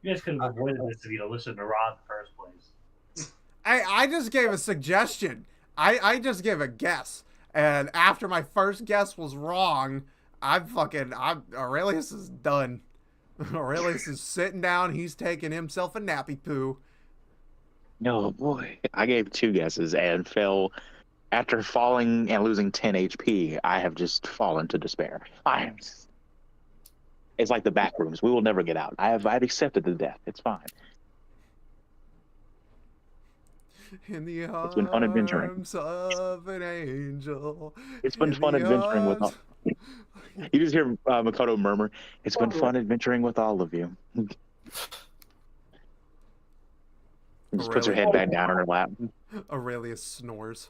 You guys could have avoided this if you had listened to Ra in the first place. I just gave a suggestion. I just gave a guess, and after my first guess was wrong, Aurelius is done. Aurelius is sitting down. He's taking himself a nappy poo. No, boy. I gave 2 guesses and fell. After falling and losing 10 HP, I have just fallen to despair. It's like the back rooms. We will never get out. I've accepted the death. It's fine. In the It's been fun adventuring. arms of an angel. It's been in fun the adventuring with all. arms- You just hear Makoto murmur, "It's been fun adventuring with all of you." Just puts her head back down on her lap. Aurelius snores.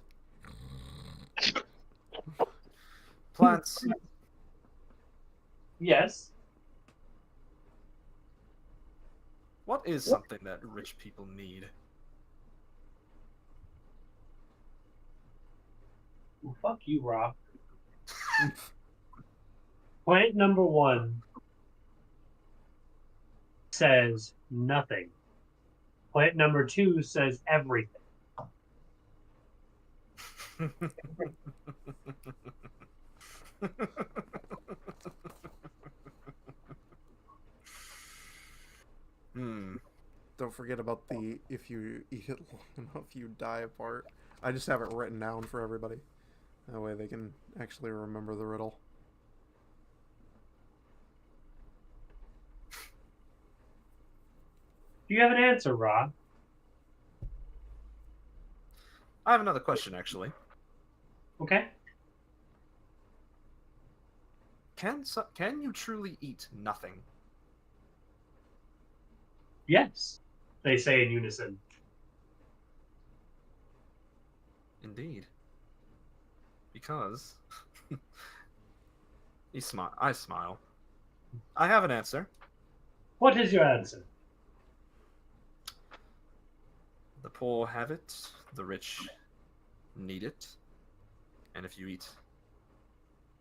Plants. Yes. What is something that rich people need? Well, fuck you, Ra. Point number 1 says nothing. Point number 2 says everything. Don't forget about the if you eat it long enough, you die apart. I just have it written down for everybody. That way they can actually remember the riddle. Do you have an answer, Ra? I have another question, actually. Okay. Can you truly eat nothing? Yes. They say in unison. Indeed. Because I smile. I have an answer. What is your answer? The poor have it, the rich need it, and if you eat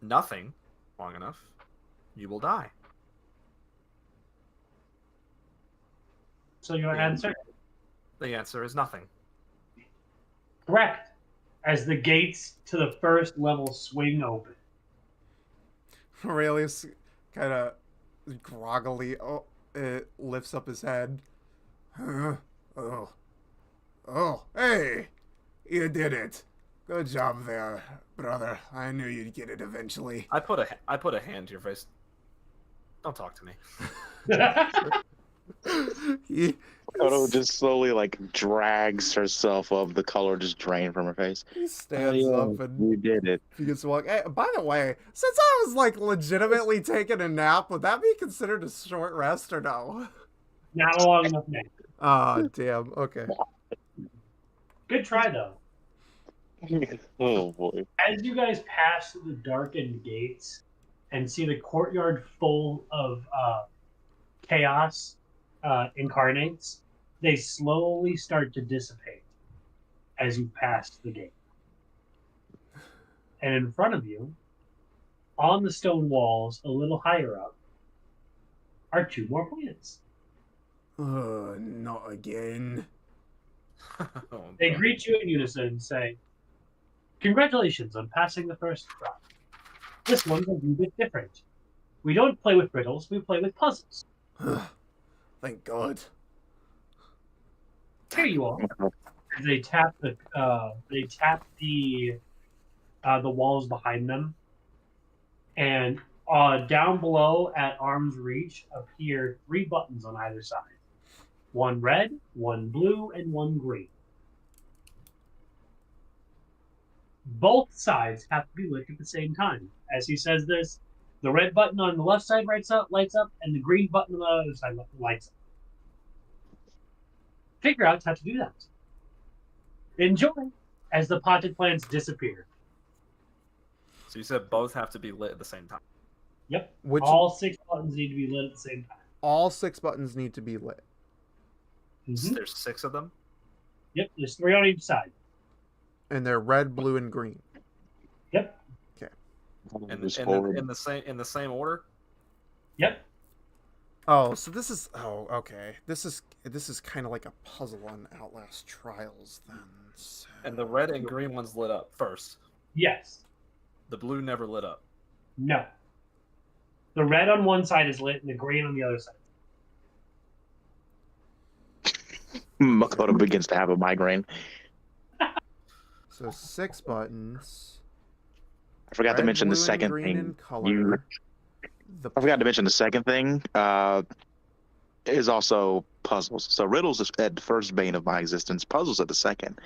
nothing long enough, you will die. So your answer? The answer is nothing. Correct. As the gates to the first level swing open. Aurelius kind of groggily lifts up his head. Oh, hey, you did it. Good job there, brother. I knew you'd get it eventually. I put a hand to your face. Don't talk to me. Makoto just slowly like drags herself up. The color just drained from her face. He stands up and you did it. begins to walk. Hey, by the way, since I was like legitimately taking a nap, would that be considered a short rest or no? Not a long enough nap. Ah, damn. Okay. Good try, though. Oh boy. As you guys pass through the darkened gates and see the courtyard full of chaos incarnates, they slowly start to dissipate as you pass the gate. And in front of you, on the stone walls, a little higher up, are two more plants. Not again. Oh, They God. greet you in unison and say, "Congratulations on passing the first try. This one's a little bit different. We don't play with riddles, we play with puzzles. Thank God. Here you are." They tap the walls behind them, and down below at arm's reach appear 3 buttons on either side. One red, one blue, and one green. Both sides have to be lit at the same time. As he says this, the red button on the left side lights up, and the green button on the other side lights up. Figure out how to do that. Enjoy as the potted plants disappear. So you said both have to be lit at the same time. Yep. Which All 6 buttons need to be lit at the same time. all 6 buttons need to be lit. Mhm. There's 6 of them. Yep, there's 3 on each side. And they're red, blue, and green. Yep, In Just the, forward. in the same order. yep. Oh, so this is okay. This is kind of like a puzzle on Outlast Trials then. So... And the red and green ones lit up first. Yes. The blue never lit up. No. The red on one side is lit and the green on the other side. Makoto begins to have a migraine. So 6 buttons. I forgot to Red, mention the blue, and second green thing. in color. The I forgot to mention the second thing. Is also puzzles. So riddles is at the first bane of my existence. Puzzles at the second.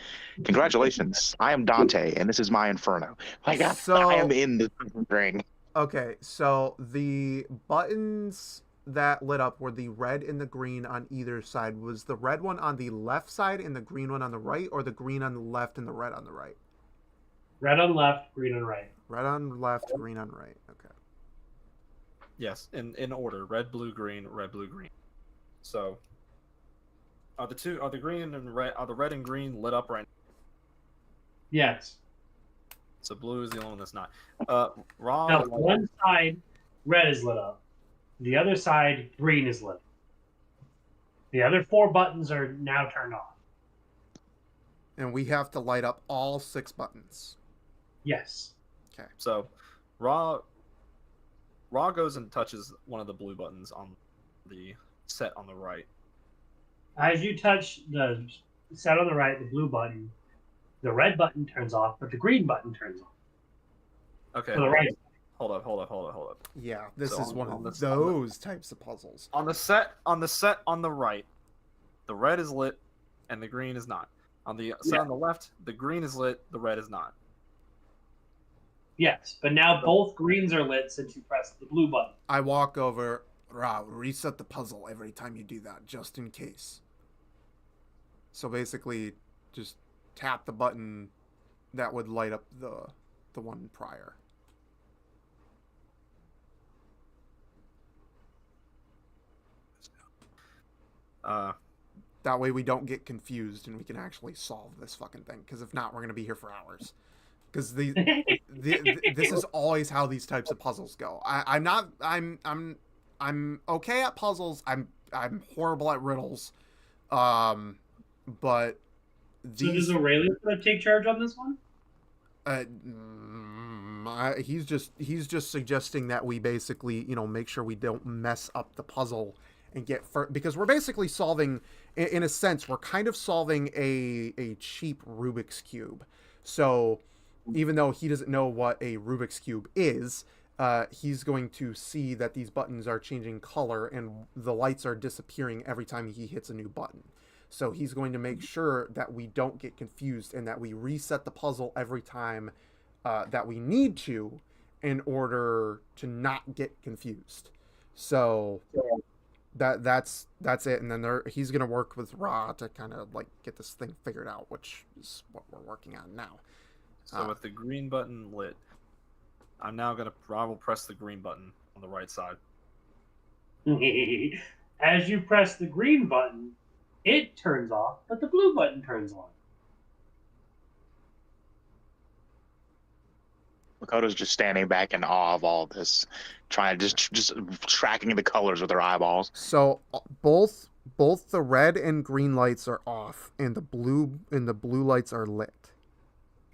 Congratulations. I am Dante, and this is my Inferno. Like I am in the ring. Okay, so the buttons that lit up were the red and the green on either side. Was the red one on the left side and the green one on the right, or the green on the left and the red on the right? Red on left, green on right. Red on left, green on right. Okay. Yes, in order: red, blue, green, red, blue, green. So, are the green and red, are the red and green lit up right now? Yes. So blue is the only one that's not. Raw. Now, one side, red is lit up. The other side, green is lit up. The other 4 buttons are now turned off. And we have to light up all 6 buttons. Yes. So, Raw goes and touches one of the blue buttons on the set on the right. As you touch the set on the right, the blue button, the red button turns off, but the green button turns on. Okay. To the right. Hold up. Yeah, this So is on- one on of this- on the- those types of puzzles. On the set on the right, the red is lit and the green is not. On the set on the left, the green is lit, the red is not. Yes, but now both greens are lit since you pressed the blue button. I walk over, reset the puzzle every time you do that, just in case. So basically, just tap the button that would light up the one prior. That way we don't get confused and we can actually solve this fucking thing. Because if not, we're gonna be here for hours. Because this is always how these types of puzzles go. I'm okay at puzzles. I'm horrible at riddles. But So does these Aurelius take charge on this one? he's just suggesting that we basically, you know, make sure we don't mess up the puzzle and get because we're basically solving, in a sense, we're kind of solving a cheap Rubik's cube. So even though he doesn't know what a Rubik's cube is, he's going to see that these buttons are changing color and the lights are disappearing every time he hits a new button. So he's going to make sure that we don't get confused and that we reset the puzzle every time that we need to, in order to not get confused. So that's it. And then he's gonna work with Ra to kind of like get this thing figured out, which is what we're working on now. So with the green button lit, I'm now gonna I will press the green button on the right side. As you press the green button, it turns off, but the blue button turns on. Makoto's just standing back in awe of all this, trying to just tracking the colors with her eyeballs. So both the red and green lights are off, and the blue lights are lit.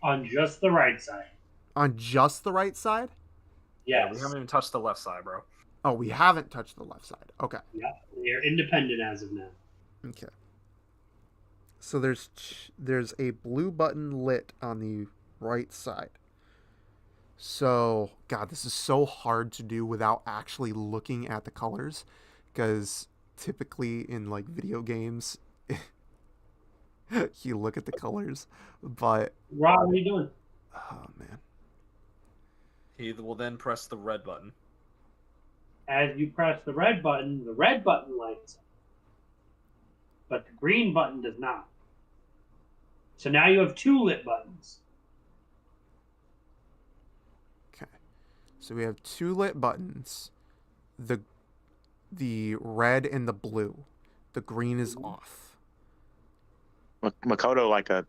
On just the right side. On just the right side? Yes. Yeah, we haven't even touched the left side, bro. Oh, we haven't touched the left side. Okay. Yeah, they're independent as of now. Okay. So there's a blue button lit on the right side. So, God, this is so hard to do without actually looking at the colors, because typically in like video games, you look at the colors, but Rob, what are you doing? oh man. He will then press the red button. As you press the red button lights up. But the green button does not. So now you have two lit buttons. Okay. So we have two lit buttons. The red and the blue. The green is off. Makoto, like an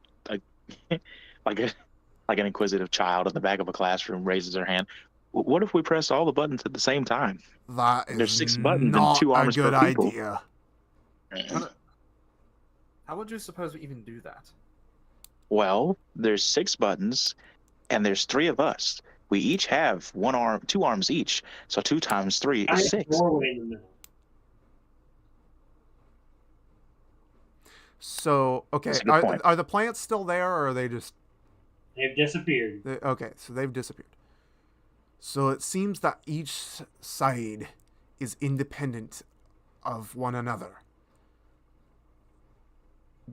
inquisitive child in the back of a classroom, raises her hand. What if we press all the buttons at the same time? That is There's 6 buttons not and 2 arms a good per people. idea. How would you suppose we even do that? Well, there's 6 buttons, and there's 3 of us. We each have 1 arm, 2 arms each. So 2 times 3 I have is 6. doorway in the middle. So, okay, That's a good point. are the plants still there, or are they just... They've disappeared. Okay, so they've disappeared. So it seems that each side is independent of one another.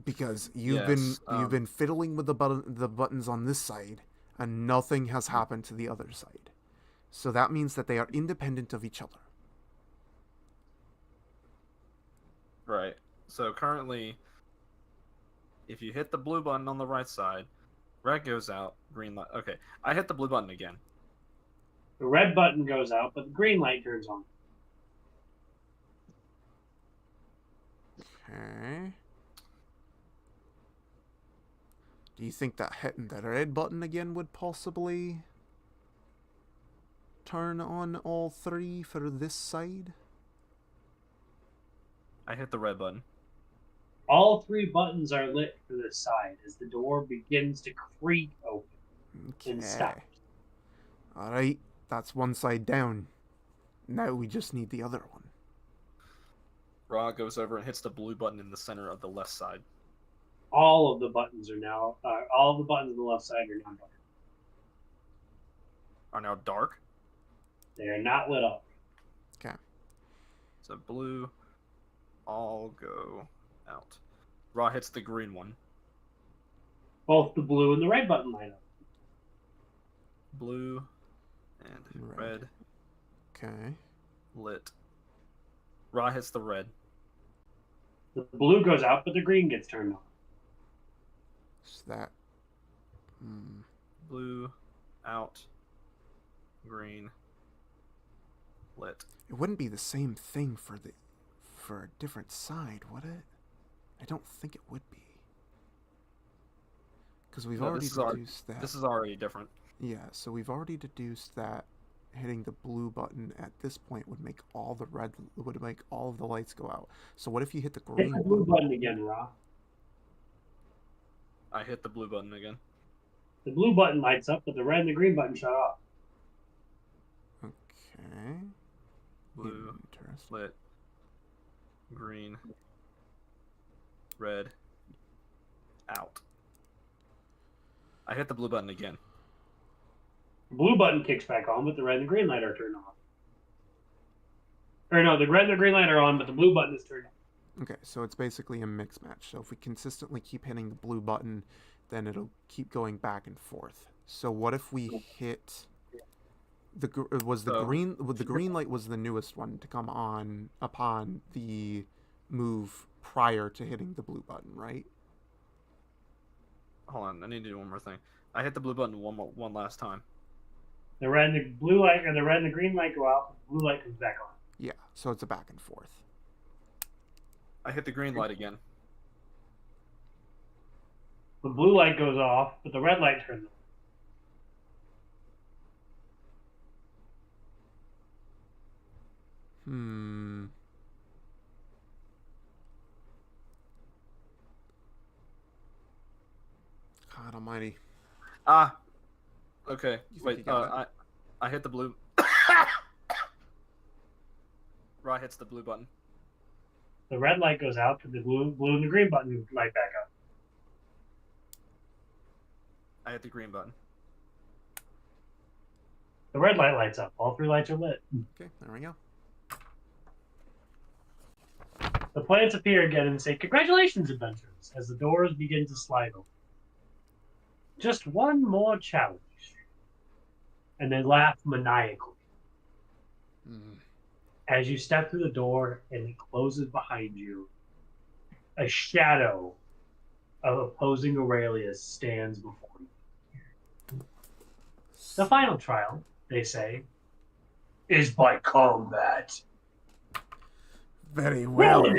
Because you've been fiddling with the buttons on this side, and nothing has happened to the other side. So that means that they are independent of each other. Right. So currently, if you hit the blue button on the right side, red goes out, green light. Okay, I hit the blue button again. The red button goes out, but the green light turns on. Okay. Do you think that hitting the red button again would possibly turn on all 3 for this side? I hit the red button. All 3 buttons are lit for this side as the door begins to creak open and stop. Alright, that's one side down. Now we just need the other one. Ra goes over and hits the blue button in the center of the left side. All of the buttons are now, all of the buttons on the left side are now dark. Are now dark. They are not lit up. Okay. So blue, all go out. Ra hits the green one. Both the blue and the red button light up. Blue and red Okay. lit. Ra hits the red. The blue goes out, but the green gets turned on. So that... Blue out. Green lit. It wouldn't be the same thing for a different side, would it? I don't think it would be. Because we've already deduced that. This is already different. Yeah, so we've already deduced that hitting the blue button at this point would make all of the lights go out. So what if you hit the green Hit the blue button? button again, Ra. I hit the blue button again. The blue button lights up, but the red and the green button shut off. Okay. Blue, Interesting. lit, green, red, out. I hit the blue button again. The blue button kicks back on, but the red and the green light are turned off. Or no, the red and the green light are on, but the blue button is turned off. Okay, so it's basically a mix match. So if we consistently keep hitting the blue button, then it'll keep going back and forth. So what if we hit the green light was the newest one to come on upon the move prior to hitting the blue button, right? Hold on, I need to do one more thing. I hit the blue button one last time. The red and the blue light and the red and the green light go out, the blue light comes back on. Yeah, so it's a back and forth. I hit the green light again. The blue light goes off, but the red light turns on. God almighty. Ah. Okay. You think you Wait. got I hit the blue. Ra hits the blue button. The red light goes out, but the blue and the green button light back up. I hit the green button. The red light lights up. All three lights are lit. Okay, there we go. The plants appear again and say, "Congratulations, adventurers," as the doors begin to slide open. Just one more challenge. And they laugh maniacally as you step through the door and it closes behind you. A shadow of opposing Aurelius stands before you. The final trial, they say, is by combat. Very well. In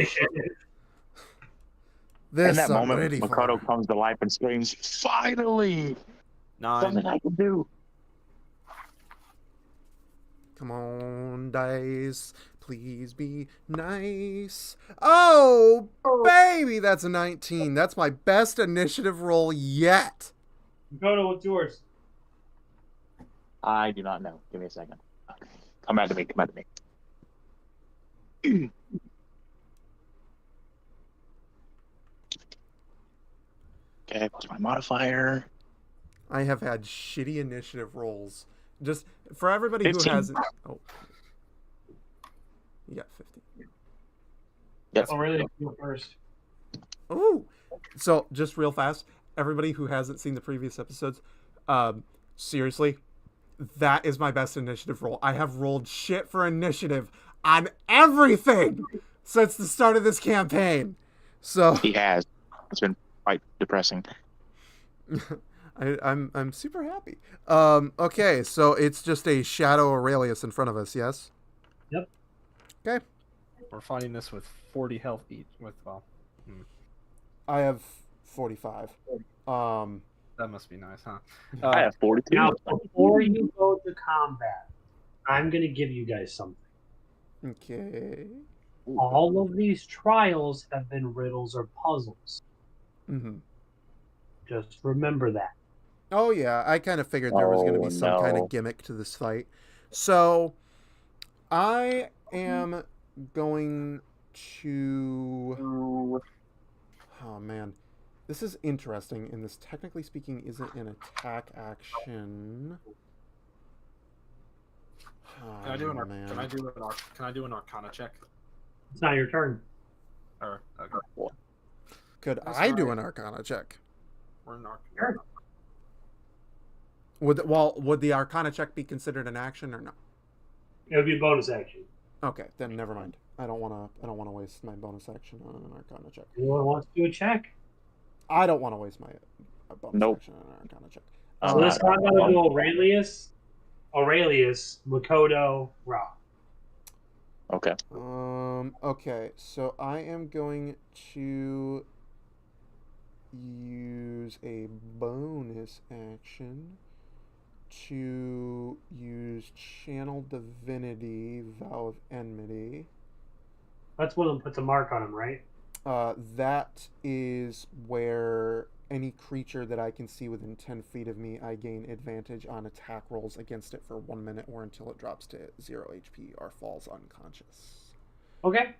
This that I'm moment, ready for. Makoto comes to life and screams, "Finally! 9. Something I can do!" Come on, dice. Please be nice. Oh, baby, that's a 19. That's my best initiative roll yet. Makoto, what's yours? I do not know. Give me a second. Come back to me. Come back to me. Okay, what's my modifier? I have had shitty initiative rolls. Just for everybody 15. who hasn't. Oh. You got 50. Yep. Aurelius, you go first. Ooh. So, just real fast, everybody who hasn't seen the previous episodes, seriously, that is my best initiative roll. I have rolled shit for initiative on everything since the start of this campaign. So He has. It's been quite depressing. I'm super happy. Okay, so it's just a Shadow Aurelius in front of us, yes? Yep. Okay. We're fighting this with 40 health each. I have 45. That must be nice, huh? I have 42. Now, before you go to combat, I'm going to give you guys something. Okay. All of these trials have been riddles or puzzles. Mm-hmm. Just remember that. Oh yeah, I kind of figured there was going to be some kind no. of gimmick to this fight. So, I am going to... Oh man, this is interesting, and this technically speaking isn't an attack action. Oh, Can I do man. Can I do an Arcana check? It's not your turn. Or okay. Could That's I do right. an Arcana check? We're in Arcana. Sure. Would the Arcana check be considered an action or no? It would be a bonus action. Okay, then never mind. I don't want to waste my bonus action on an Arcana check. Anyone wants to do a check? I don't want to waste my bonus Nope. action on an Arcana check. So this time I'm going to do Aurelius, Makoto, Ra. Okay. Okay, so I am going to use a bonus action to use Channel Divinity, Vow of Enmity. That's what puts a mark on him, right? That is where any creature that I can see within 10 feet of me, I gain advantage on attack rolls against it for 1 minute or until it drops to 0 HP or falls unconscious. Okay.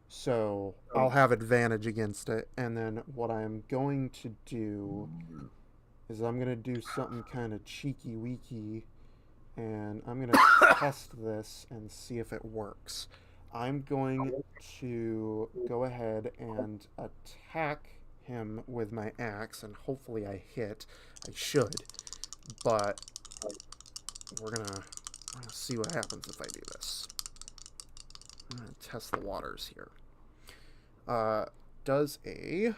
So I'll have advantage against it, and then what I'm going to do is I'm going to do something kind of cheeky-weeky, and I'm going to test this and see if it works. I'm going to go ahead and attack him with my axe, and hopefully I hit. I should, but we're gonna see what happens if I do this. I'm gonna test the waters here. Does a 19,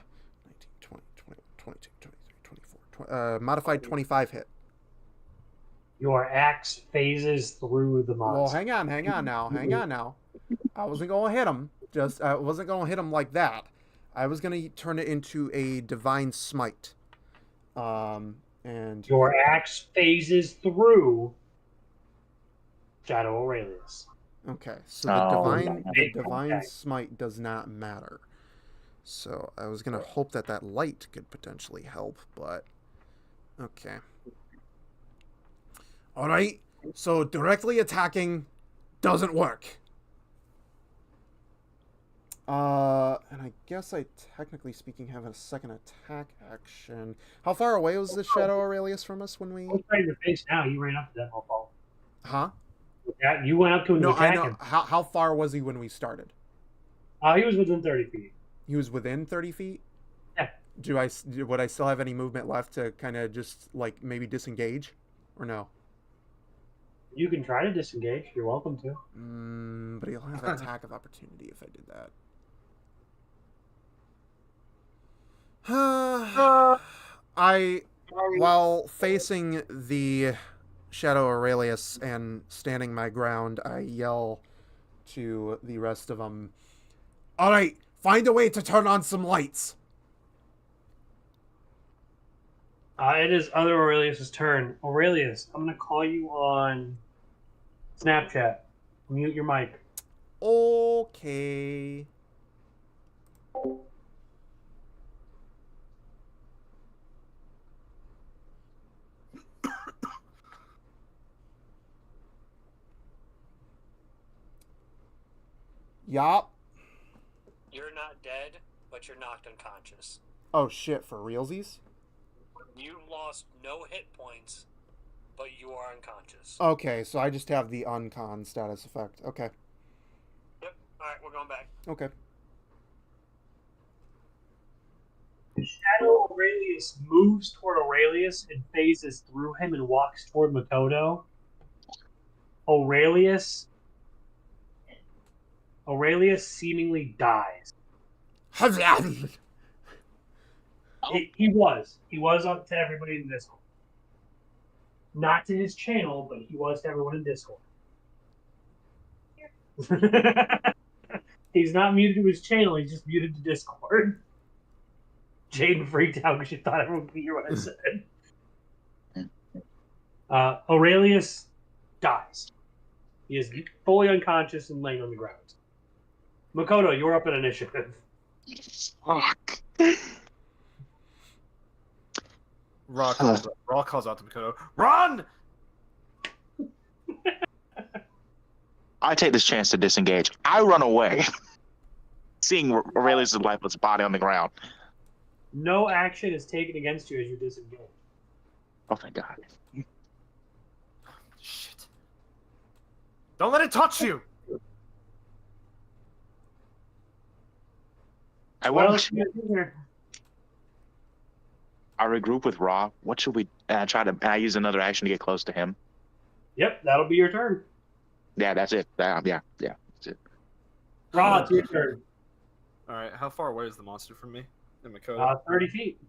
20, 21, 22, 23, 24, modified 25 hit? Your axe phases through the monster. Well, hang on now. I wasn't going to hit him. I wasn't going to hit him like that. I was going to turn it into a divine smite. And your axe phases through Shadow Aurelius. Okay, so the divine Okay. smite does not matter. So I was gonna hope that light could potentially help, but okay. All right. So directly attacking doesn't work. And I guess I, technically speaking, have a second attack action. How far away was this Shadow Aurelius from us when we? He's right in your face now. You ran up to that mofo. Huh? Yeah, you went up to him to No, I attack know. him. How far was he when we started? He was within 30 feet. He was within 30 feet? Yeah. Would I still have any movement left to kind of just, like, maybe disengage? Or no? You can try to disengage. You're welcome to. But he'll have attack of opportunity if I did that. While facing the Shadow Aurelius and standing my ground, I yell to the rest of them, "All right, find a way to turn on some lights." It is other Aurelius's turn. Aurelius, I'm going to call you on Snapchat. Mute your mic. Okay. Yup. You're not dead, but you're knocked unconscious. Oh shit, for realsies? You lost no hit points, but you are unconscious. Okay, so I just have the uncon status effect. Okay. Yep. Alright, we're going back. Okay. Shadow Aurelius moves toward Aurelius and phases through him and walks toward Makoto. Aurelius seemingly dies. He was up to everybody in Discord. Not to his channel, but he was to everyone in Discord. He's not muted to his channel, he's just muted to Discord. Jaden freaked out because she thought everyone could hear what I said. Aurelius dies. He is fully unconscious and laying on the ground. Makoto, you're up in initiative. Fuck. Raw calls out to Makoto, "Run!" I take this chance to disengage. I run away, seeing Aurelius' lifeless body on the ground. No action is taken against you as you disengage. Oh, thank God. Shit. Don't let it touch you! I What won't. else you guys do here? I regroup with Raw. What should we? And I use another action to get close to him. Yep, that'll be your turn. Yeah, that's it. Yeah, that's it. Raw, it's your turn. Alright, how far away is the monster from me? And Makoto? 30 feet.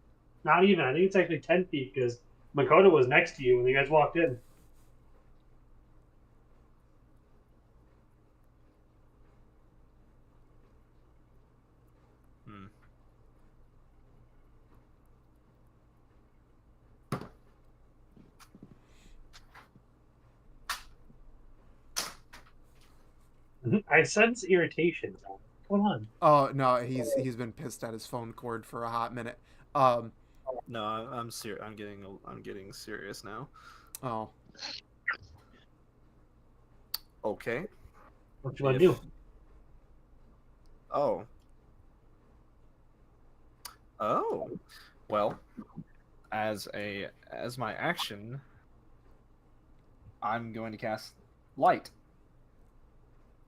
Not even. I think it's actually 10 feet because Makoto was next to you when you guys walked in. I sense irritation. going on? Oh no, he's been pissed at his phone cord for a hot minute. Um. No, I'm serious. I'm getting serious now. Oh. Okay. What you want to If- do? Oh. Oh. Well, as my action, I'm going to cast light.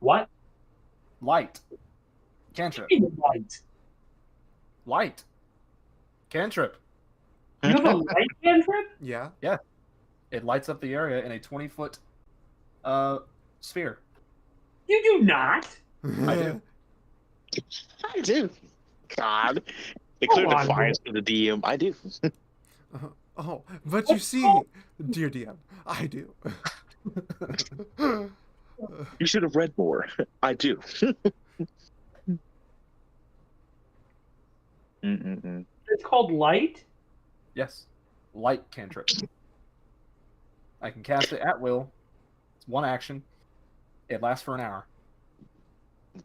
What? Light. Cantrip. Light. Light. Cantrip. You have a light cantrip? Yeah. It lights up the area in a 20-foot sphere. You do not. I do. I do. God. Declare Hold on, defiance to the DM. I do. Oh, but you see, dear DM, I do. You should have read more. I do. Mm-mm-mm. It's called light. Yes. Light cantrip. I can cast it at will. It's one action. It lasts for an hour.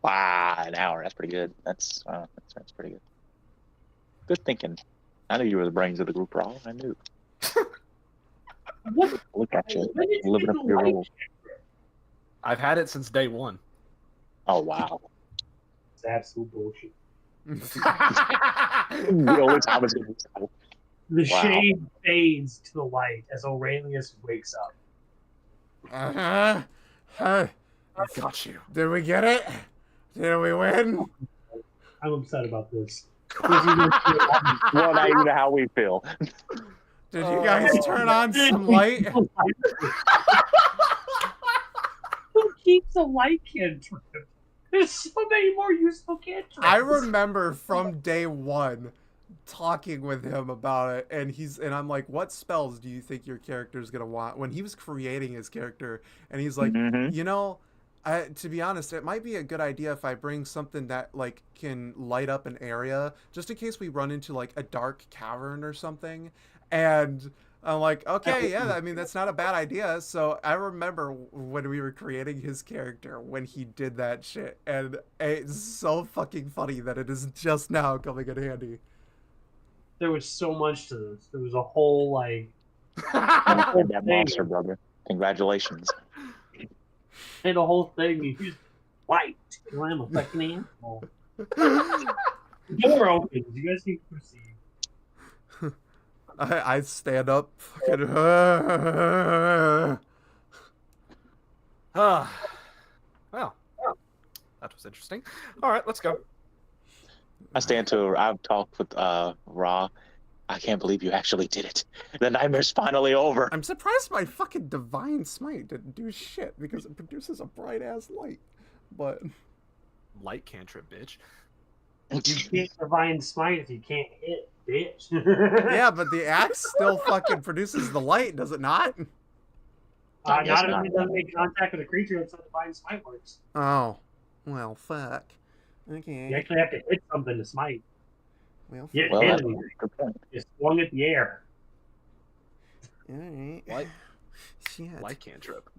Wow, an hour. That's pretty good. That's pretty good. Good thinking. I knew you were the brains of the group, Raw. I knew. What? Look at you, When did you living get up the to your light role. I've had it since day one. Oh wow. It's absolute bullshit. The only time it's gonna The Wow. shade fades to the light as Aurelius wakes up. Uh-huh. I got you. Did we get it? Did we win? I'm upset about this. well, now you know how we feel. Did you guys turn on some light? Who keeps a light cantrip? There's so many more useful cantrips. I remember from day one talking with him about it, and I'm like, what spells do you think your character's gonna want? When he was creating his character, and he's like, Mhm. you know, to be honest, it might be a good idea if I bring something that like can light up an area, just in case we run into like a dark cavern or something. And I'm like, okay, yeah, I mean, that's not a bad idea. So I remember when we were creating his character when he did that shit, and it's so fucking funny that it is just now coming in handy. There was so much to this. There was a whole like That monster, brother. Congratulations. and the whole thing. You just light. You I'm a fucking animal. The door opens. You guys can proceed. I stand up, fucking. Well, that was interesting. All right, let's go. I stand to. I've talked with Ra. I can't believe you actually did it. The nightmare's finally over. I'm surprised my fucking divine smite didn't do shit because it produces a bright ass light. But Light cantrip, bitch. You can't divine smite if you can't hit, bitch. yeah, but the axe still fucking produces the light, does it not? I guess Not if not. it doesn't make contact with a creature. That's how divine smite works. Oh, well, fuck. You Okay. actually have to hit something to smite. Well, Yeah. Well, hit that's anything. a good point. You swung at the air. all right. Light, Shit. light cantrip.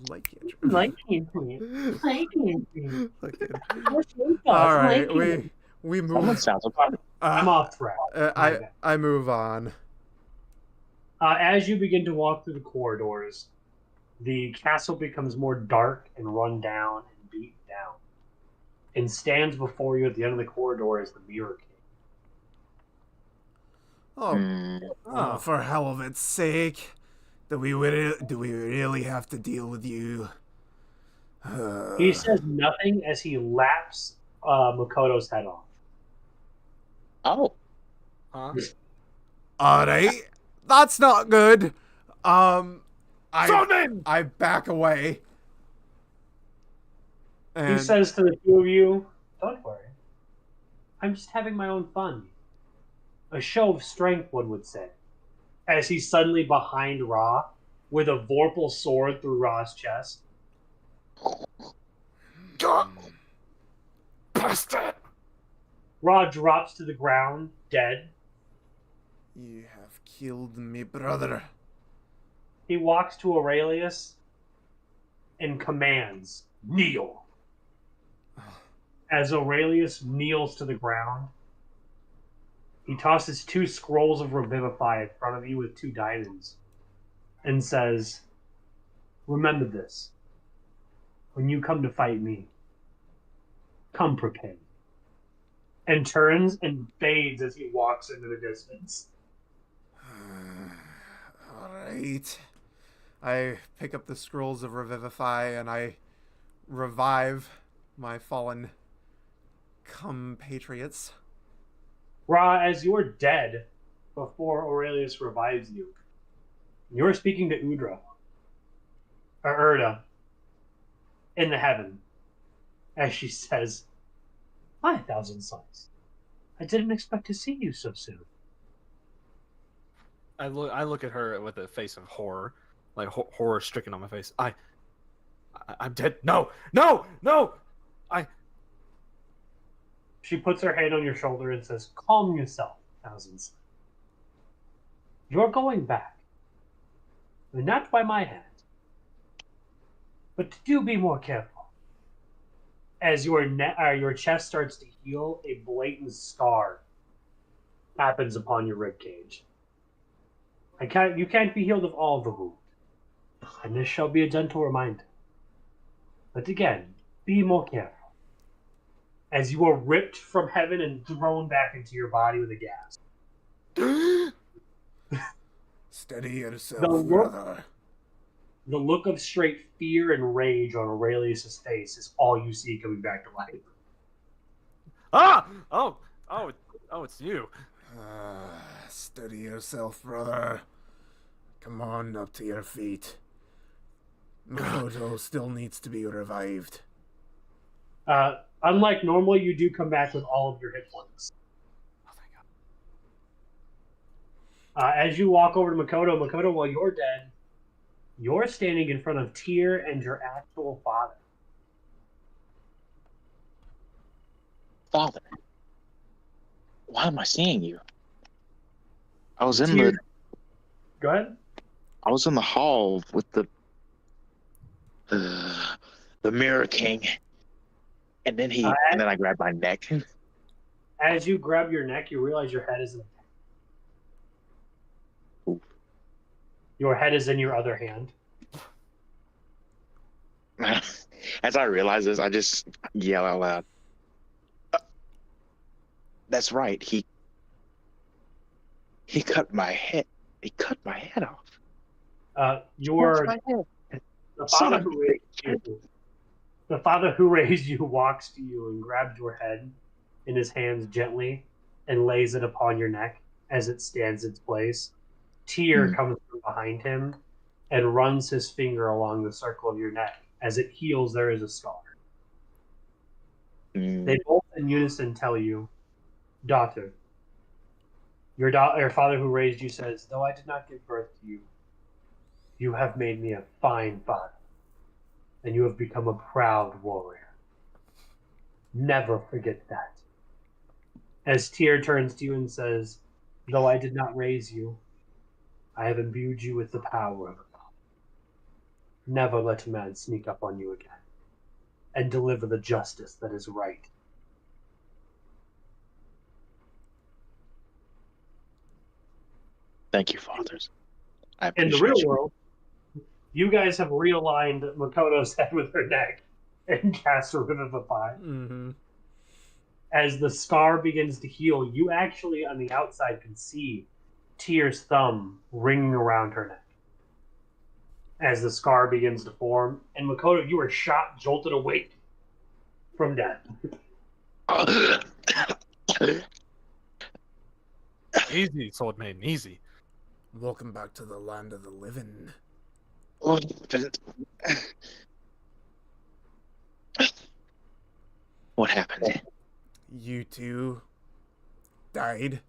Light cantrip. Light cantrip. Light cantrip. Fucking- All right, we Someone move. sounds like I'm off track. I move on. As you begin to walk through the corridors, the castle becomes more dark and run down and beaten down. And stands before you at the end of the corridor is the Mirror King. Oh, Oh, for hell of its sake, do we really have to deal with you? He says nothing as he laps Makoto's head off. oh, huh? All right, that's not good. Zonin! I back away. He And says to the two of you, "Don't worry. I'm just having my own fun. A show of strength, one would say." As he's suddenly behind Ra, with a Vorpal sword through Ra's chest. Bastard! Ra drops to the ground, dead. you have killed me, brother. He walks to Aurelius and commands, "Kneel." as Aurelius kneels to the ground, he tosses 2 scrolls of Revivify in front of you with 2 diamonds and says, "Remember this. When you come to fight me, come prepared." And turns and fades as he walks into the distance. Alright. I pick up the scrolls of Revivify and I revive my fallen compatriots. Ra, as you're dead before Aurelius revives you, you're speaking to Udra, or Erda, in the heaven, as she says, "My 1,000 sons, I didn't expect to see you so soon." I look at her with a face of horror, like horror stricken on my face. I'm dead. No. She puts her hand on your shoulder and says, "Calm yourself, 1,000 sons. You're going back, and not by my hand. But do be more careful. As your chest starts to heal, a blatant scar happens upon your rib cage. You can't be healed of all the wound, and this shall be a gentle reminder. But again, be more careful. As you are ripped from heaven and thrown back into your body with a gas. Steady yourself, The look- brother. The look of straight fear and rage on Aurelius' face is all you see coming back to life. Ah! Oh, it's you. Steady yourself, brother. Come on up to your feet. Makoto still needs to be revived. Unlike normal, you do come back with all of your hit points. Oh, thank God. As you walk over to Makoto, while you're dead, you're standing in front of Tyr and your actual father. Father, why am I seeing you? I was in Tyr, the go ahead. I was in the hall with the Mirror King, and then and then I grabbed my neck. As you grab your neck, you realize your head is in. Oof. Your head is in your other hand. As I realize this, I just yell out loud. That's right. He cut my head. He cut my head off. The father who raised you walks to you and grabs your head in his hands gently and lays it upon your neck as it stands its place. Tyr comes from behind him and runs his finger along the circle of your neck. As it heals, there is a scar. They both in unison tell you, "Daughter, your father who raised you says, though I did not give birth to you, you have made me a fine father, and you have become a proud warrior. Never forget that." As Tyr turns to you and says, "Though I did not raise you, I have imbued you with the power of a god. Never let a man sneak up on you again, and deliver the justice that is right." Thank you, fathers. I In appreciate the real you. world, you guys have realigned Makoto's head with her neck and cast Revivify. Mm-hmm. As the scar begins to heal, you actually on the outside can see Tyr's thumb ringing around her neck as the scar begins to form. And Makoto, you are shot, jolted awake from death. Easy, Sword Maiden, easy. Welcome back to the land of the living. What happened? You two died.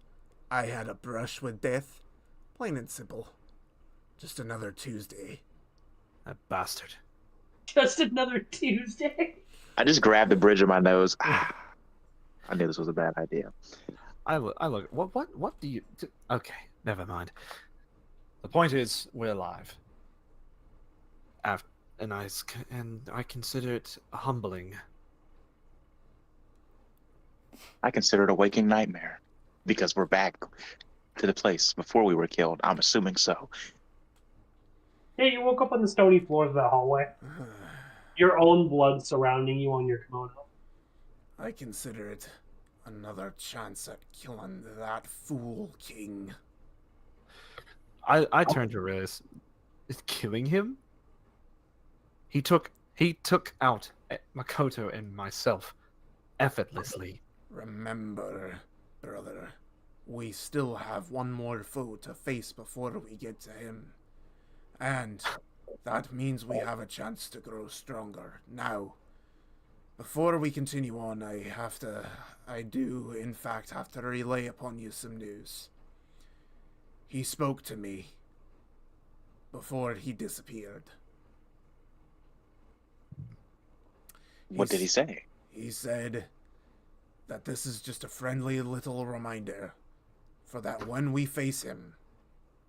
I had a brush with death. Plain and simple. Just another Tuesday. That bastard. Just another Tuesday. I just grabbed the bridge of my nose. I knew this was a bad idea. I look. What do you? Okay, never mind. The point is, we're alive. And I consider it humbling. I consider it a waking nightmare because we're back to the place before we were killed. I'm assuming so. Yeah, you woke up on the stony floors of that hallway. Your own blood surrounding you on your kimono. I consider it another chance at killing that fool king. I turned to Aurelius. Is killing him? He took out Makoto and myself effortlessly. Remember, brother, we still have one more foe to face before we get to him. And that means we have a chance to grow stronger. Now, before we continue on, I do in fact have to relay upon you some news. He spoke to me before he disappeared. What did he say? He said that this is just a friendly little reminder for that when we face him,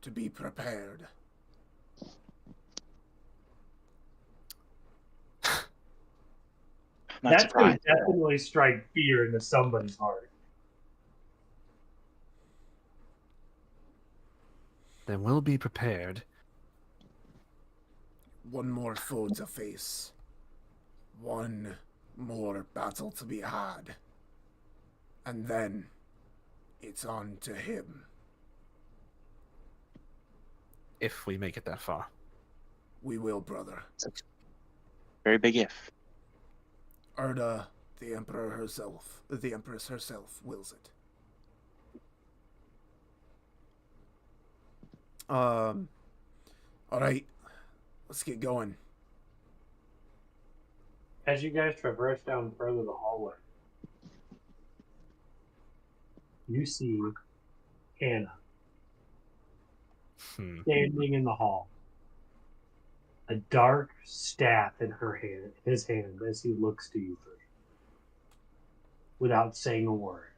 to be prepared. I'm not That's going to surprised. definitely strike fear into somebody's heart. Then we'll be prepared. One more foe to face. One more battle to be had. And then it's on to him. If we make it that far. We will, brother. Very big if. Erda, the Empress herself, wills it. Alright. Let's get going. As you guys traverse down further the hallway, you see Hannah standing in the hall. A dark staff in his hand, as he looks to you three, without saying a word.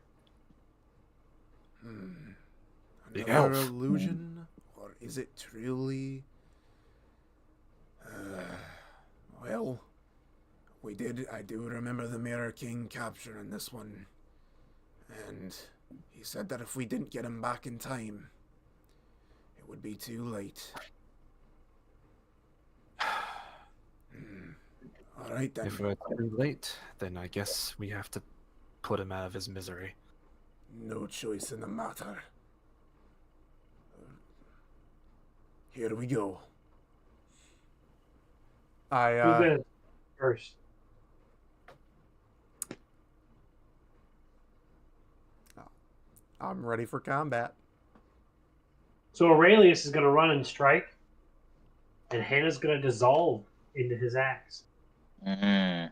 The Another elf. illusion? Or is it truly? Well, I do remember the Mirror King capturing this one. And he said that if we didn't get him back in time, it would be too late. Alright then. If we're too late, then I guess we have to put him out of his misery. No choice in the matter. Here we go. Who's gonna first? I'm ready for combat. So Aurelius is gonna run and strike, and Hannah's gonna dissolve into his axe. Mm.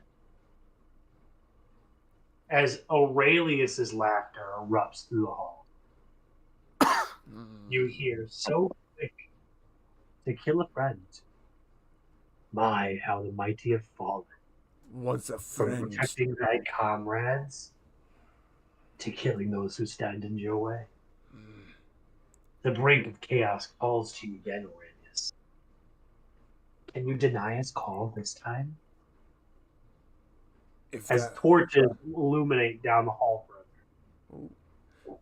As Aurelius's laughter erupts through the hall. You hear, so quick to kill a friend. My, how the mighty have fallen. Once a From friend. protecting thy comrades to killing those who stand in your way. The brink of chaos calls to you again, Aurelius. Can you deny his call this time? If As torches illuminate down the hall further.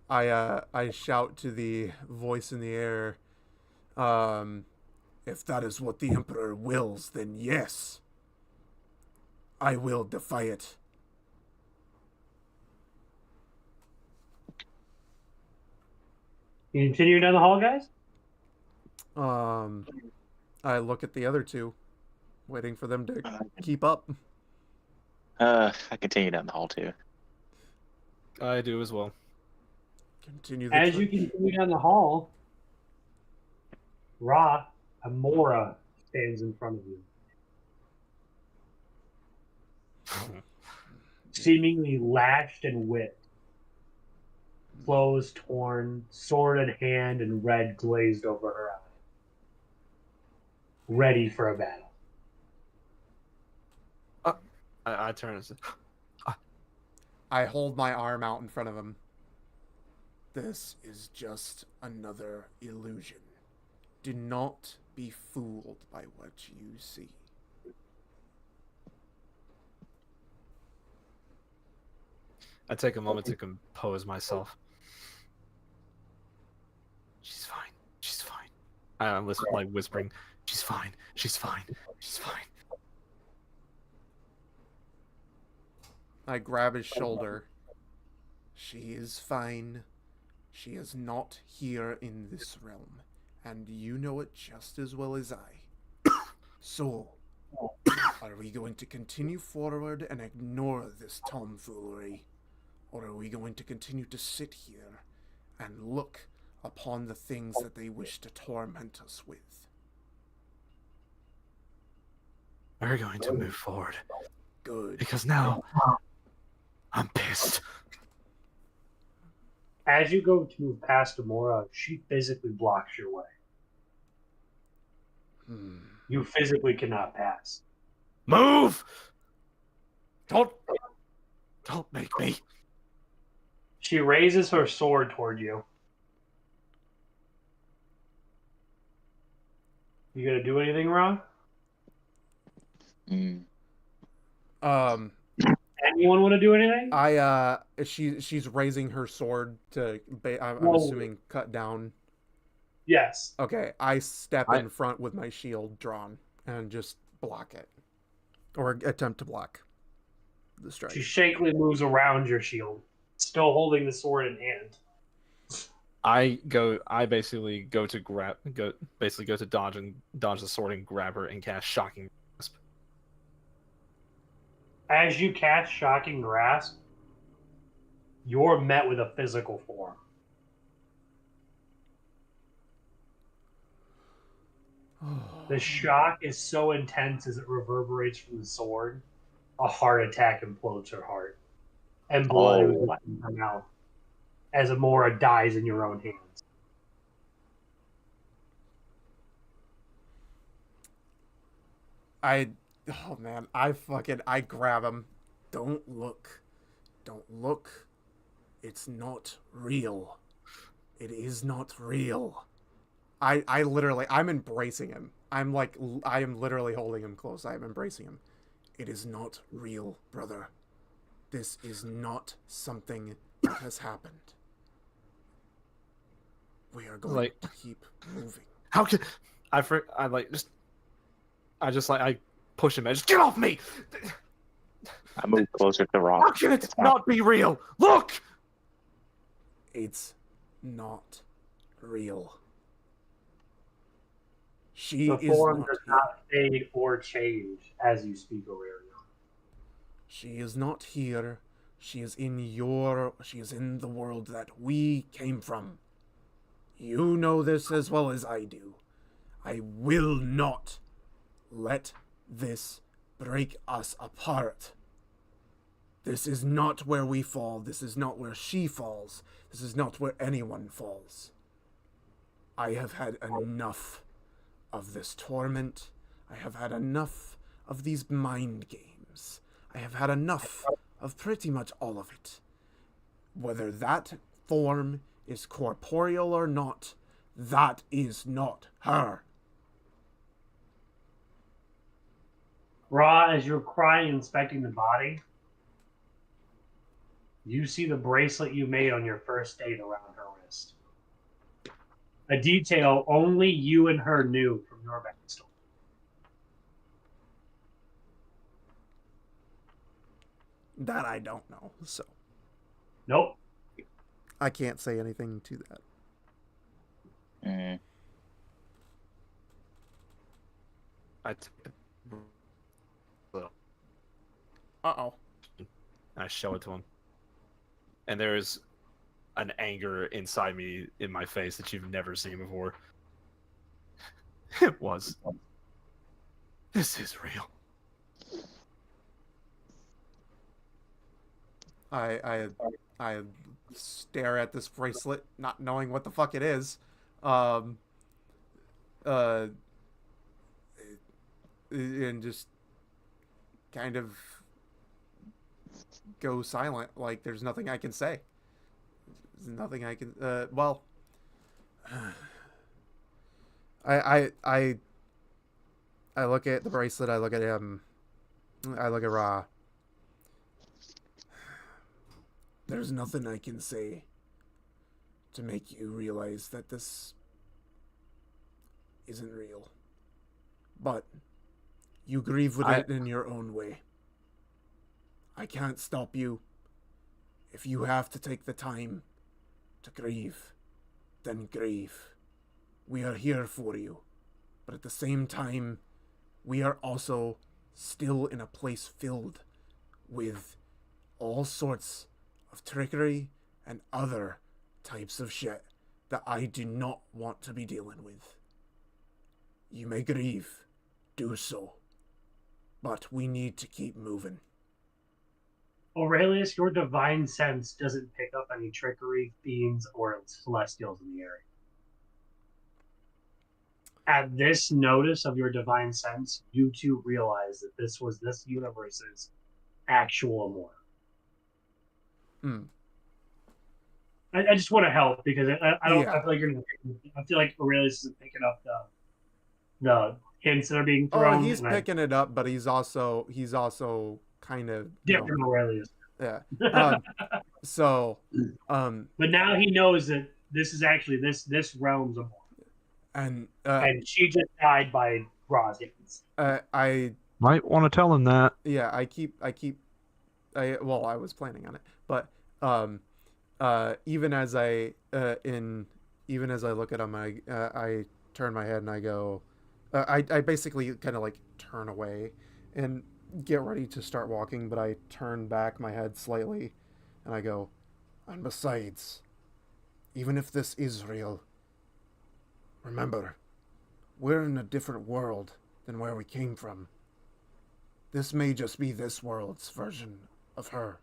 I shout to the voice in the air, if that is what the Emperor wills, then yes, I will defy it. You continue down the hall, guys? I look at the other two, waiting for them to keep up. I continue down the hall too. I do as well. Continue the As you continue down the hall, Ra, Amora stands in front of you. Seemingly lashed and whipped. Clothes torn, sword in hand, and red glazed over her eye. Ready for a battle. I turn and say, I hold my arm out in front of him. This is just another illusion. Do not be fooled by what you see. I take a moment to compose myself. She's fine. She's fine. I'm listening, like whispering. She's fine. She's fine. She's fine. I grab his shoulder. She is fine. She is not here in this realm, and you know it just as well as I. So, are we going to continue forward and ignore this tomfoolery? Or are we going to continue to sit here and look upon the things that they wish to torment us with? We're going to move forward. Good. Because now, I'm pissed. As you go to move past Amora, she physically blocks your way. You physically cannot pass. Move! Don't make me. She raises her sword toward you. You gonna do anything, Ron? Anyone want to do anything? She's raising her sword to, I'm Whoa. assuming, cut down. Yes. Okay, I step in front with my shield drawn and just block it. Or attempt to block the strike. She shakily moves around your shield, still holding the sword in hand. I basically go to dodge the sword and grab her and cast Shocking Grasp. As you cast Shocking Grasp, you're met with a physical form. The shock is so intense as it reverberates from the sword, a heart attack implodes her heart, and blood oozes from her mouth as Amora dies in your own hands. I grab him. Don't look. It's not real. It is not real. I'm embracing him. I am literally holding him close. I am embracing him. It is not real, brother. This is not something that has happened. We are going to keep moving. How can I push him and just get off me. I move closer to Rock. How can it not be real? Look! It's not real. She The is form not does here. not fade or change as you speak, Aurelion. She is not here. She is in the world that we came from. You know this as well as I do. I will not let this break us apart. This is not where we fall. This is not where she falls. This is not where anyone falls. I have had enough of this torment. I have had enough of these mind games. I have had enough of pretty much all of it. Whether that form is corporeal or not, that is not her. Ra, as you're crying, inspecting the body, you see the bracelet you made on your first date around her wrist. A detail only you and her knew from your backstory. That I don't know, so Nope. I can't say anything to that. Mm. Uh-oh. I show it to him. And there's an anger inside me in my face that you've never seen before. It was. This is real. I stare at this bracelet, not knowing what the fuck it is. And just kind of go silent, like there's nothing I can say. There's nothing I can. Well, I look at the bracelet. I look at him. I look at Ra. There's nothing I can say to make you realize that this isn't real. But you grieve with it in your own way. I can't stop you. If you have to take the time to grieve, then grieve. We are here for you. But at the same time, we are also still in a place filled with all sorts of trickery and other types of shit that I do not want to be dealing with. You may grieve, do so, but we need to keep moving. Aurelius, your divine sense doesn't pick up any trickery, fiends, or celestials in the area. At this notice of your divine sense, you two realize that this was this universe's actual Amora. I just want to help because I don't. Yeah. I feel like I feel like Aurelius isn't picking up the hints that are being thrown. Oh, he's picking it up, but he's also kind of different Aurelius. Yeah. But now he knows that this is actually this realm's Amora. And she just died by Ra's hands. I might want to tell him that. Yeah, I was planning on it, but even as I look at him, I turn my head and I go, I basically kind of like turn away and get ready to start walking, but I turn back my head slightly and I go, and besides, even if this is real, remember, we're in a different world than where we came from. This may just be this world's version of her,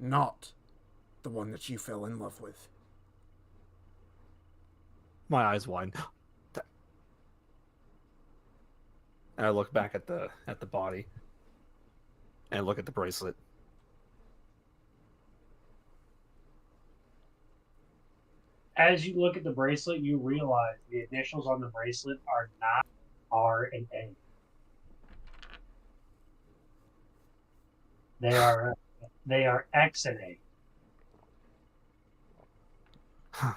not the one that you fell in love with. My eyes widen. And I look back at the body and look at the bracelet. As you look at the bracelet, you realize the initials on the bracelet are not R and A. They are X and A. Huh.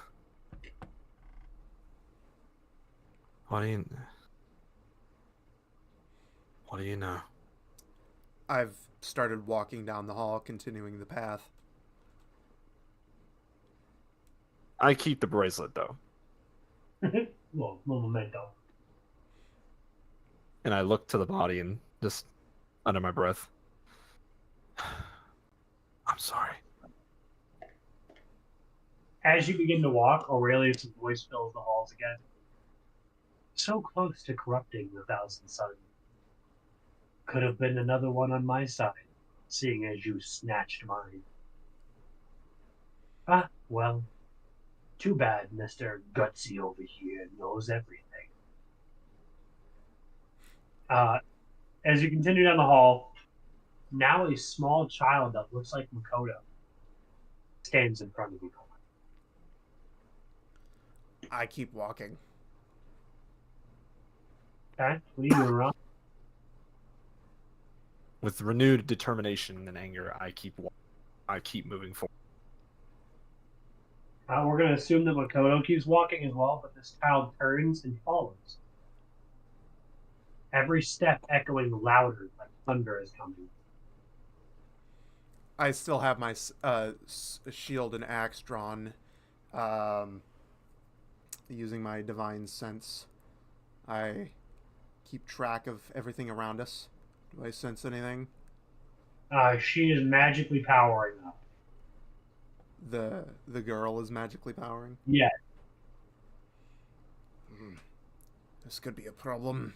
What do you know? I've started walking down the hall, continuing the path. I keep the bracelet though. Well, memento. And I look to the body and just under my breath. I'm sorry. As you begin to walk, Aurelius' voice fills the halls again. So close to corrupting the Thousand Suns. Could have been another one on my side, seeing as you snatched mine. Ah, well, too bad Mr. Gutsy over here knows everything. As you continue down the hall, now a small child that looks like Makoto stands in front of you. I keep walking. Okay, what are you doing, Ron? With renewed determination and anger, I keep moving forward. We're going to assume that Makoto keeps walking as well, but this child turns and follows. Every step echoing louder, like thunder is coming. I still have my shield and axe drawn, using my divine sense. I keep track of everything around us. Do I sense anything? She is magically powering up. The girl is magically powering? Yeah. This could be a problem.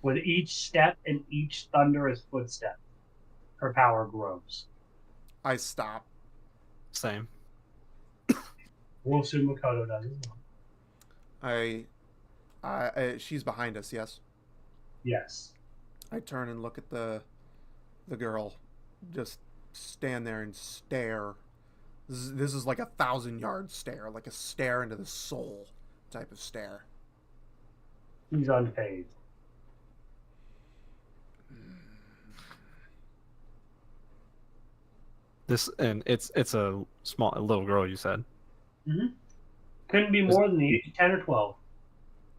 With each step and each thunderous footstep, her power grows. I stop. Same. We'll assume Makoto does as well. She's behind us, yes? Yes. I turn and look at the girl. Just stand there and stare. This is like a 1,000-yard stare, like a stare into the soul type of stare. He's unfazed. It's a little girl. You said. Couldn't be more than the age of 10 or 12.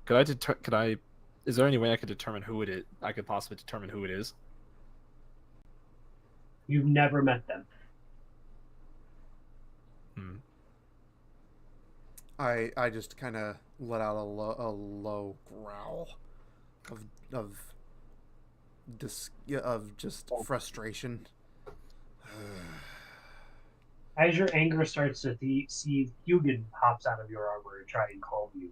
Could I? Is there any way I could determine who it is? I could possibly determine who it is. You've never met them. I just kind of let out a low growl of just frustration. As your anger starts to see, Hugin pops out of your armor and try and calm you.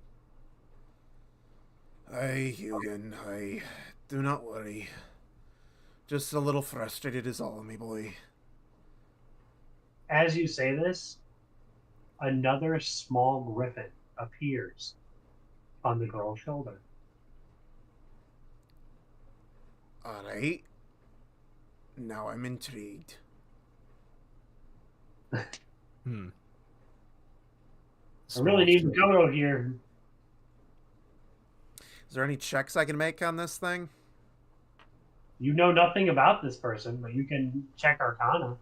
Hey, Hugin, hey. Do not worry. Just a little frustrated is all, me boy. As you say this, another small griffin appears on the girl's shoulder. Alright. Now I'm intrigued. I really need Makoto here. Is there any checks I can make on this thing? You know nothing about this person, but you can check Arcana.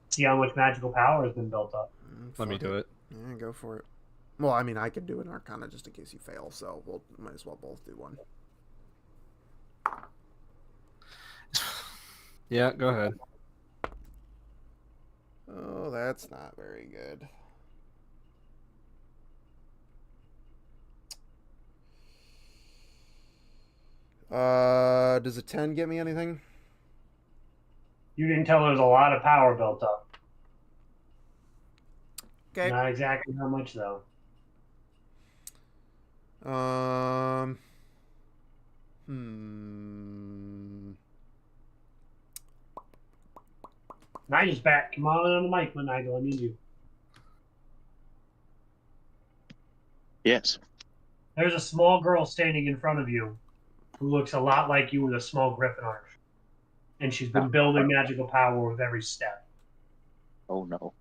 See how much magical power has been built up. Let me do it. Yeah, go for it. Well, I mean, I could do an Arcana just in case you fail, so we'll might as well both do one. Yeah, go ahead. Oh, that's not very good. Does a 10 get me anything? You can tell there's a lot of power built up. Okay. Not exactly how much, though. Nigel's back. Come on the mic, Nigel. I need you. Yes. There's a small girl standing in front of you who looks a lot like you with a small griffin arm. And she's been building magical power with every step. Oh, no.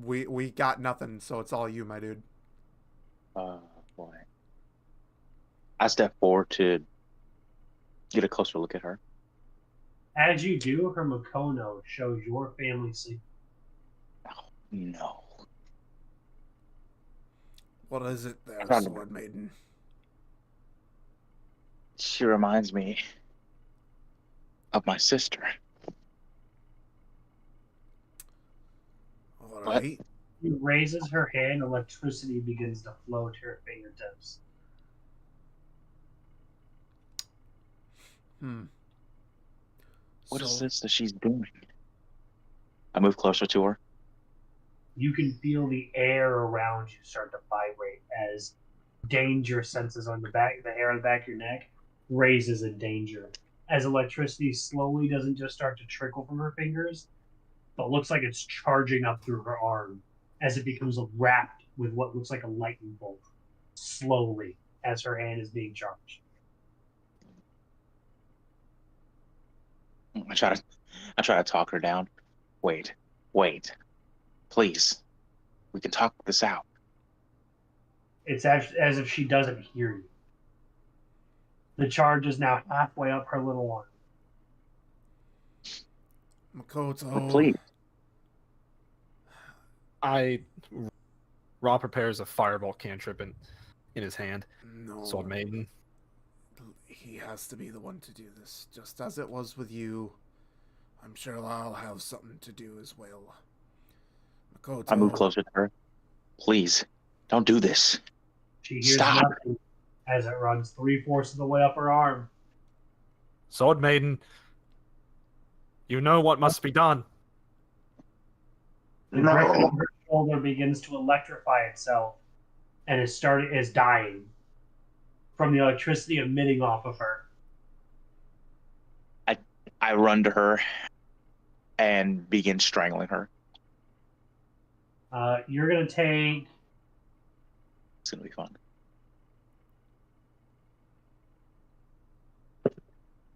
We got nothing, so it's all you, my dude. Boy. I step forward to get a closer look at her. As you do, her Makono shows your family secret. Oh, no. What is it there, Sword Maiden? She reminds me of my sister. All right. She raises her hand, electricity begins to flow to her fingertips. What is this that she's doing? I move closer to her. You can feel the air around you start to vibrate as danger senses on the hair on the back of your neck raises in danger. As electricity slowly doesn't just start to trickle from her fingers, but looks like it's charging up through her arm as it becomes wrapped with what looks like a lightning bolt, slowly, as her hand is being charged. I try to talk her down. Wait. Please. We can talk this out. It's as if she doesn't hear you. The charge is now halfway up her little arm. Makoto. Please. Ra prepares a fireball cantrip in his hand. No. Sword Maiden. He has to be the one to do this, just as it was with you. I'm sure I'll have something to do as well. Makoto. I move closer to her. Please, don't do this. She hears Stop. nothing as it runs 3/4 of the way up her arm. Sword Maiden. You know what must be done. The griffin on her shoulder begins to electrify itself and is dying from the electricity emitting off of her. I run to her and begin strangling her. You're going to take... It's going to be fun.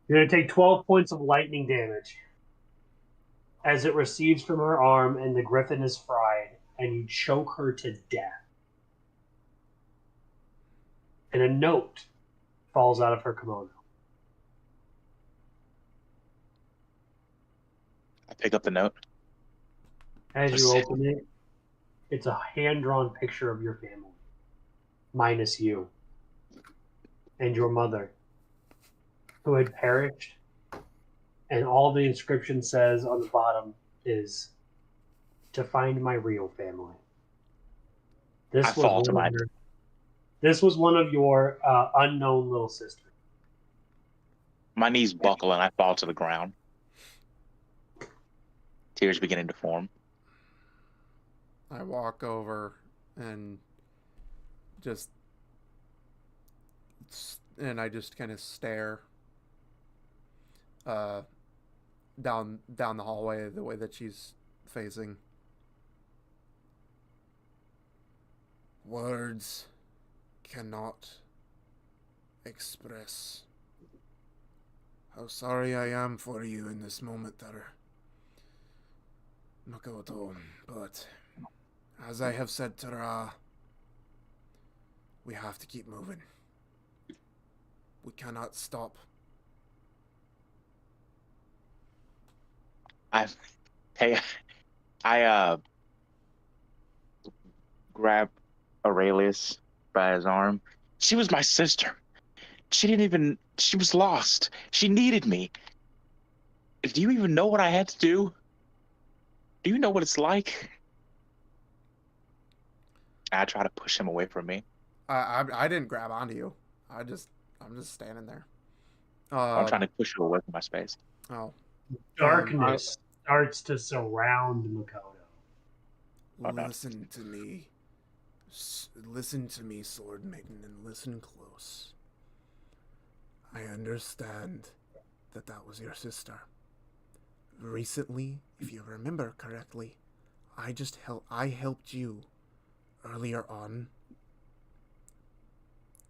You're going to take 12 points of lightning damage as it recedes from her arm and the griffin is fried, and you choke her to death. And a note falls out of her kimono. Pick up the note. As you open it, it's a hand-drawn picture of your family, minus you and your mother, who had perished. And all the inscription says on the bottom is, "To find my real family." I fall to my. This was one of your unknown little sisters. My knees buckle and I fall to the ground. Tears beginning to form. I walk over and I just kind of stare down the hallway the way that she's facing. Words cannot express how sorry I am for you in this moment, Makoto, but as I have said to Ra, we have to keep moving. We cannot stop. I grab Aurelius by his arm. She was my sister. She was lost. She needed me. Do you even know what I had to do? Do you know what it's like? I try to push him away from me. I didn't grab onto you. I'm just standing there. I'm trying to push you away from my space. Oh. Darkness starts to surround Makoto. Oh, no. Listen to me. Listen to me, Sword Maiden, and listen close. I understand that was your sister. Recently, if you remember correctly, I helped you earlier on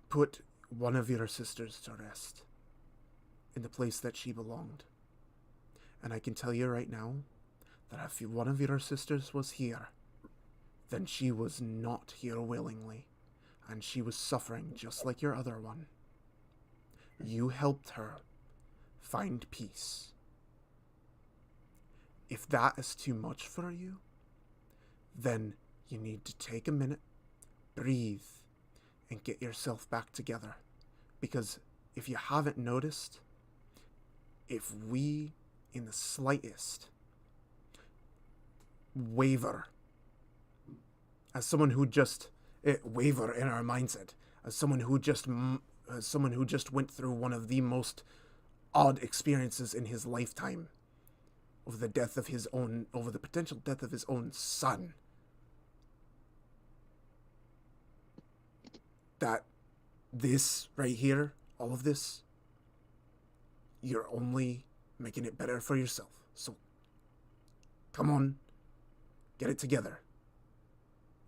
put one of your sisters to rest in the place that she belonged. And I can tell you right now that if one of your sisters was here, then she was not here willingly, and she was suffering just like your other one. You helped her find peace. If that is too much for you, then you need to take a minute, breathe, and get yourself back together. Because if you haven't noticed, if we, in the slightest, waver, as someone who just waver in our mindset, as someone who just went through one of the most odd experiences in his lifetime, over the potential death of his own son, that this right here, all of this, you're only making it better for yourself. So, come on, get it together.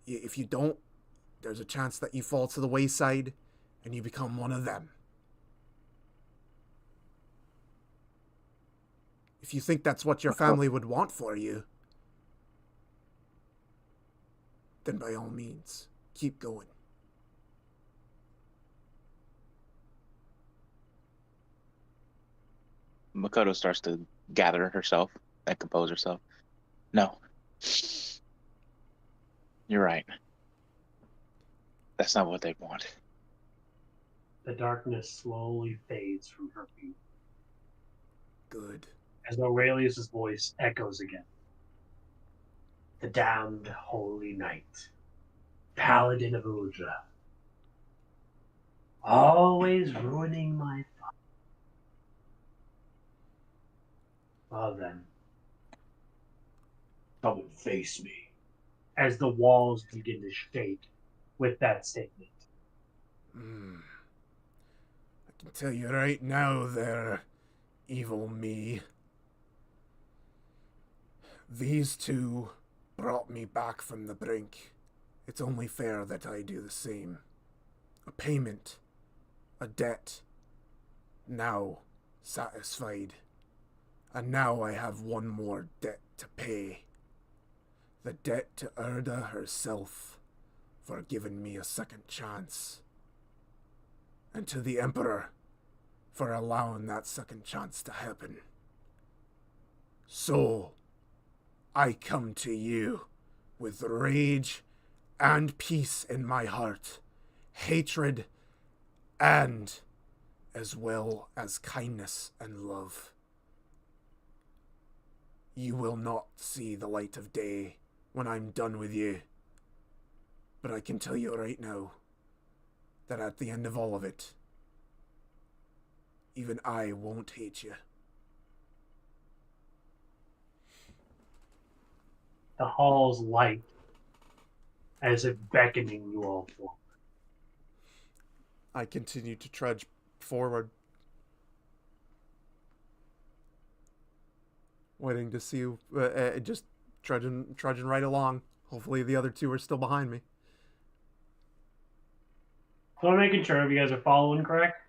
If you don't, there's a chance that you fall to the wayside and you become one of them. If you think that's what your family would want for you, then by all means, keep going. Makoto starts to gather herself and compose herself. No. You're right. That's not what they want. The darkness slowly fades from her view Good. as Aurelius' voice echoes again. The damned holy knight, paladin of Udra, always ruining my fun. Well then, come and face me. As the walls begin to shake with that statement. I can tell you right now there, evil me. These two brought me back from the brink. It's only fair that I do the same. A payment, a debt, now satisfied. And now I have one more debt to pay. The debt to Erda herself for giving me a second chance. And to the Emperor for allowing that second chance to happen. So, I come to you with rage and peace in my heart, hatred, and as well as kindness and love. You will not see the light of day when I'm done with you. But I can tell you right now that at the end of all of it, even I won't hate you. The hall's light, as if beckoning you all forward. I continue to trudge forward, waiting to see, just trudging right along. Hopefully the other two are still behind me. So I'm making sure if you guys are following correct.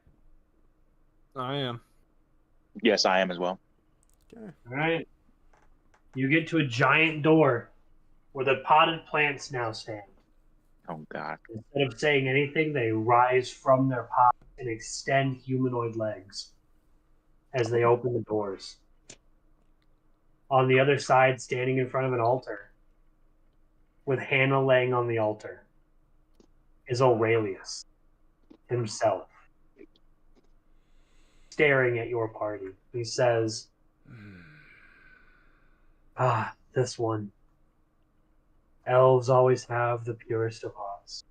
I am. Yes, I am as well. Okay. All right. You get to a giant door where the potted plants now stand. Oh God. Instead of saying anything, they rise from their pot and extend humanoid legs as they open the doors. On the other side, standing in front of an altar, with Hannah laying on the altar, is Aurelius himself, staring at your party. He says, "Ah, this one. Elves always have the purest of hearts."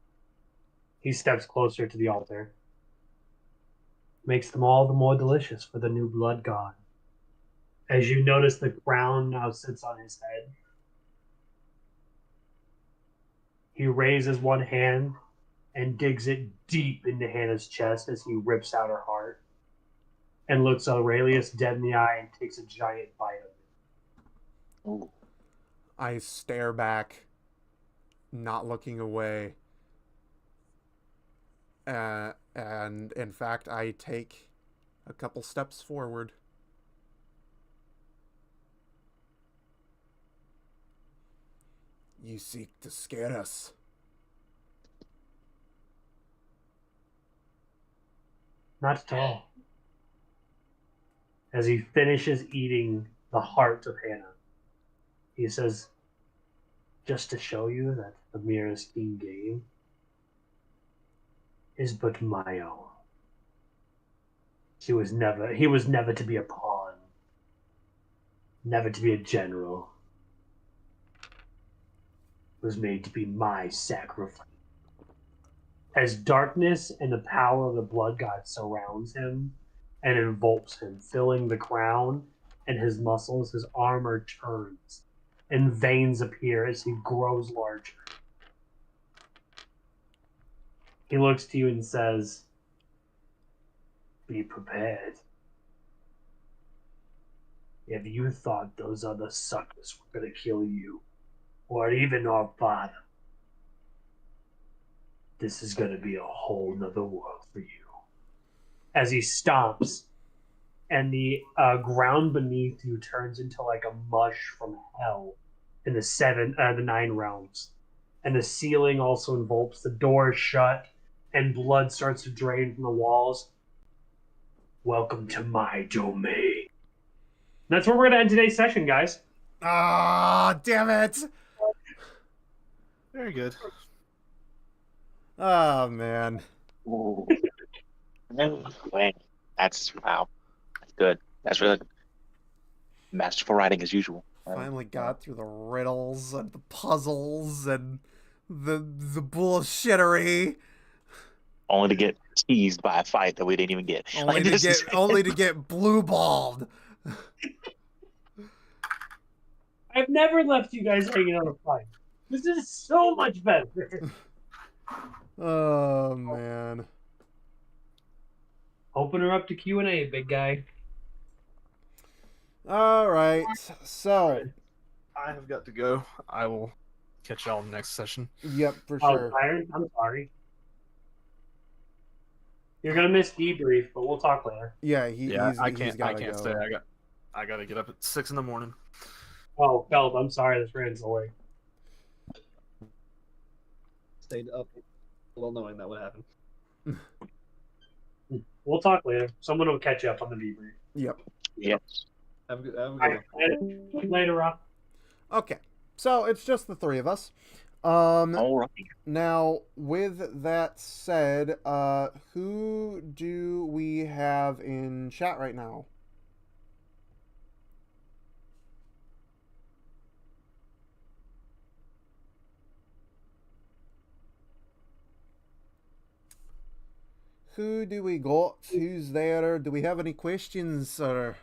He steps closer to the altar. Makes them all the more delicious for the new blood god. As you notice, the crown now sits on his head. He raises one hand and digs it deep into Hannah's chest as he rips out her heart and looks Aurelius dead in the eye and takes a giant bite of it. Ooh. I stare back, not looking away. And in fact, I take a couple steps forward. You seek to scare us. Not at all. As he finishes eating the heart of Hannah, he says, "Just to show you that the merest king game is but my own. He was never to be a pawn, never to be a general. Was made to be my sacrifice." As darkness and the power of the blood god surrounds him and envelopes him, filling the crown and his muscles, his armor turns and veins appear as he grows larger. He looks to you and says, "Be prepared. If you thought those other suckers were going to kill you, or even our father, this is going to be a whole nother world for you." As he stomps, and the ground beneath you turns into like a mush from hell in the 9 realms. And the ceiling also envelopes, the door is shut, and blood starts to drain from the walls. Welcome to my domain. And that's where we're going to end today's session, guys. Ah, damn it! Very good. Oh, man. Ooh. Wait, that's wow. That's good. That's really good. Masterful writing as usual. Finally got through the riddles and the puzzles and the bullshittery. Only to get teased by a fight that we didn't even get. Only to get blue balled. I've never left you guys hanging on a fight. This is so much better. Oh, man. Open her up to Q&A, big guy. All right. So, I have got to go. I will catch y'all next session. yep, for Oh, sure. Byron, I'm sorry. You're gonna miss debrief, but we'll talk later. Yeah, I he's can't gotta stay. go. I gotta get up at 6 a.m. Oh, Philip, I'm sorry this ran so late. Stayed up, well knowing that would happen. We'll talk later. Someone will catch you up on the debrief. Yep. Yes. Have a good All right, later, Rob. Okay, so it's just the three of us. All right. Now, with that said, who do we have in chat right now? Who do we got? Who's there? Do we have any questions or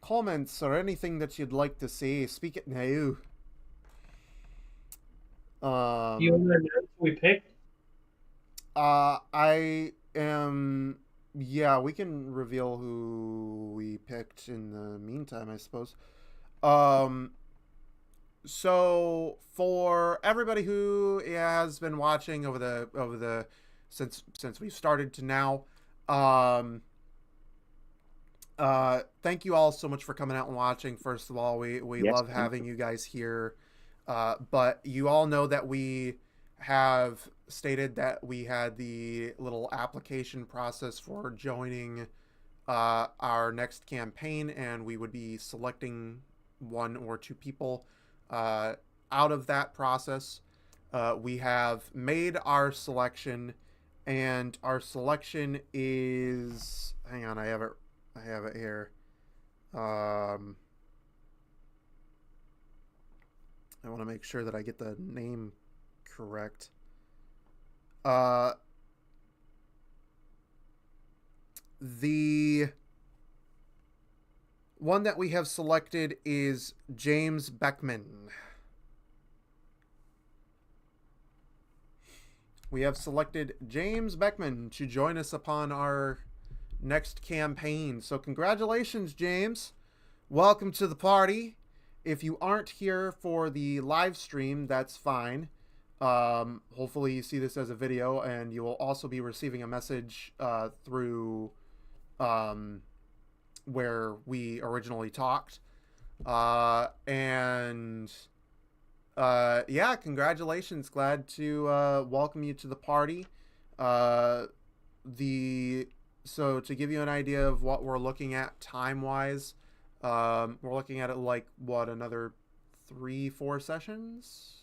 comments or anything that you'd like to say? Speak it now. You want to announce who we picked? I am. Yeah, we can reveal who we picked in the meantime, I suppose. So for everybody who has been watching over the since we've started to now, thank you all so much for coming out and watching. First of all, we Yes, love thank having you guys here. But you all know that we have stated that we had the little application process for joining our next campaign, and we would be selecting one or two people out of that process. We have made our selection, and our selection is, hang on, I have it here. I want to make sure that I get the name correct. The one that we have selected is James Beckman. We have selected James Beckman to join us upon our next campaign. So congratulations, James. Welcome to the party. If you aren't here for the live stream, that's fine. Hopefully you see this as a video, and you will also be receiving a message through where we originally talked. Yeah, congratulations. Glad to welcome you to the party. So to give you an idea of what we're looking at time-wise, we're looking at it like, what, another 3-4 sessions?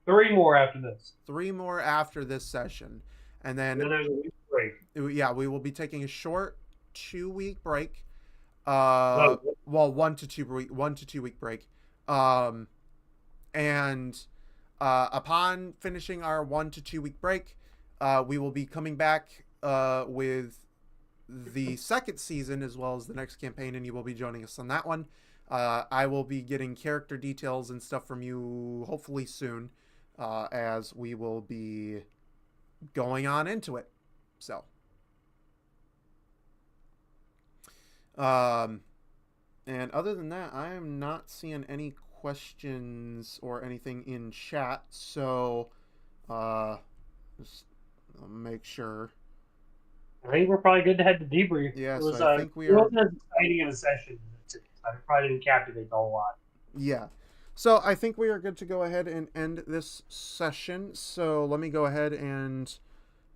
3 more after this. 3 more after this session. And then there's a week break. Yeah, we will be taking a short 2-week break. No. Well, 1 to 2 week break. And upon finishing our 1 to 2 week break, we will be coming back with the second season as well as the next campaign, and you will be joining us on that one. I will be getting character details and stuff from you hopefully soon, as we will be going on into it. So, and other than that, I am not seeing any questions or anything in chat, so just make sure. I think we're probably good to head to debrief. Yeah, it was, so I think we it are. wasn't as exciting of a session. So it probably didn't captivate the whole lot. Yeah. So I think we are good to go ahead and end this session. So let me go ahead and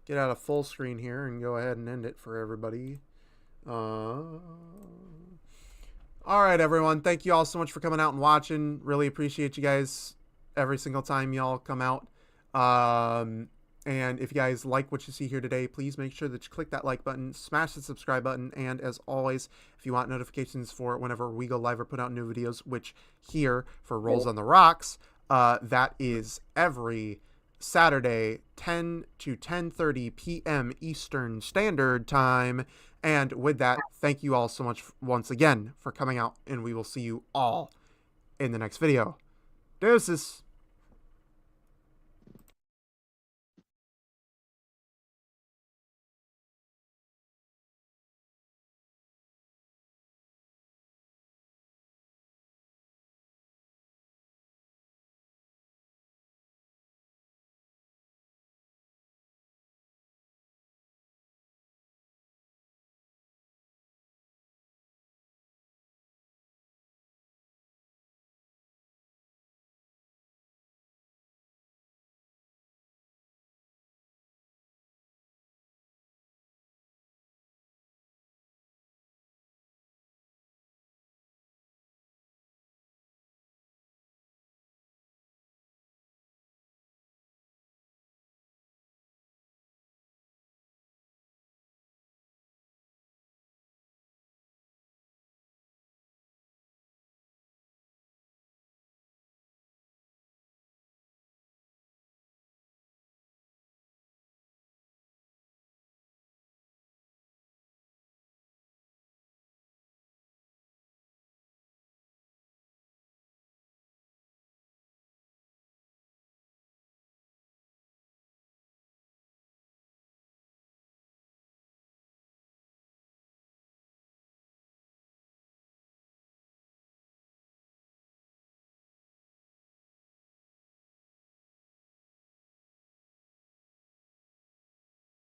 get out of full screen here and go ahead and end it for everybody. All right, everyone. Thank you all so much for coming out and watching. Really appreciate you guys every single time y'all come out. And if you guys like what you see here today, please make sure that you click that like button, smash the subscribe button, and as always, if you want notifications for whenever we go live or put out new videos, which here for Rolls on the Rocks, that is every Saturday, 10 to 10:30 p.m. Eastern Standard Time. And with that, thank you all so much once again for coming out, and we will see you all in the next video. Deuces!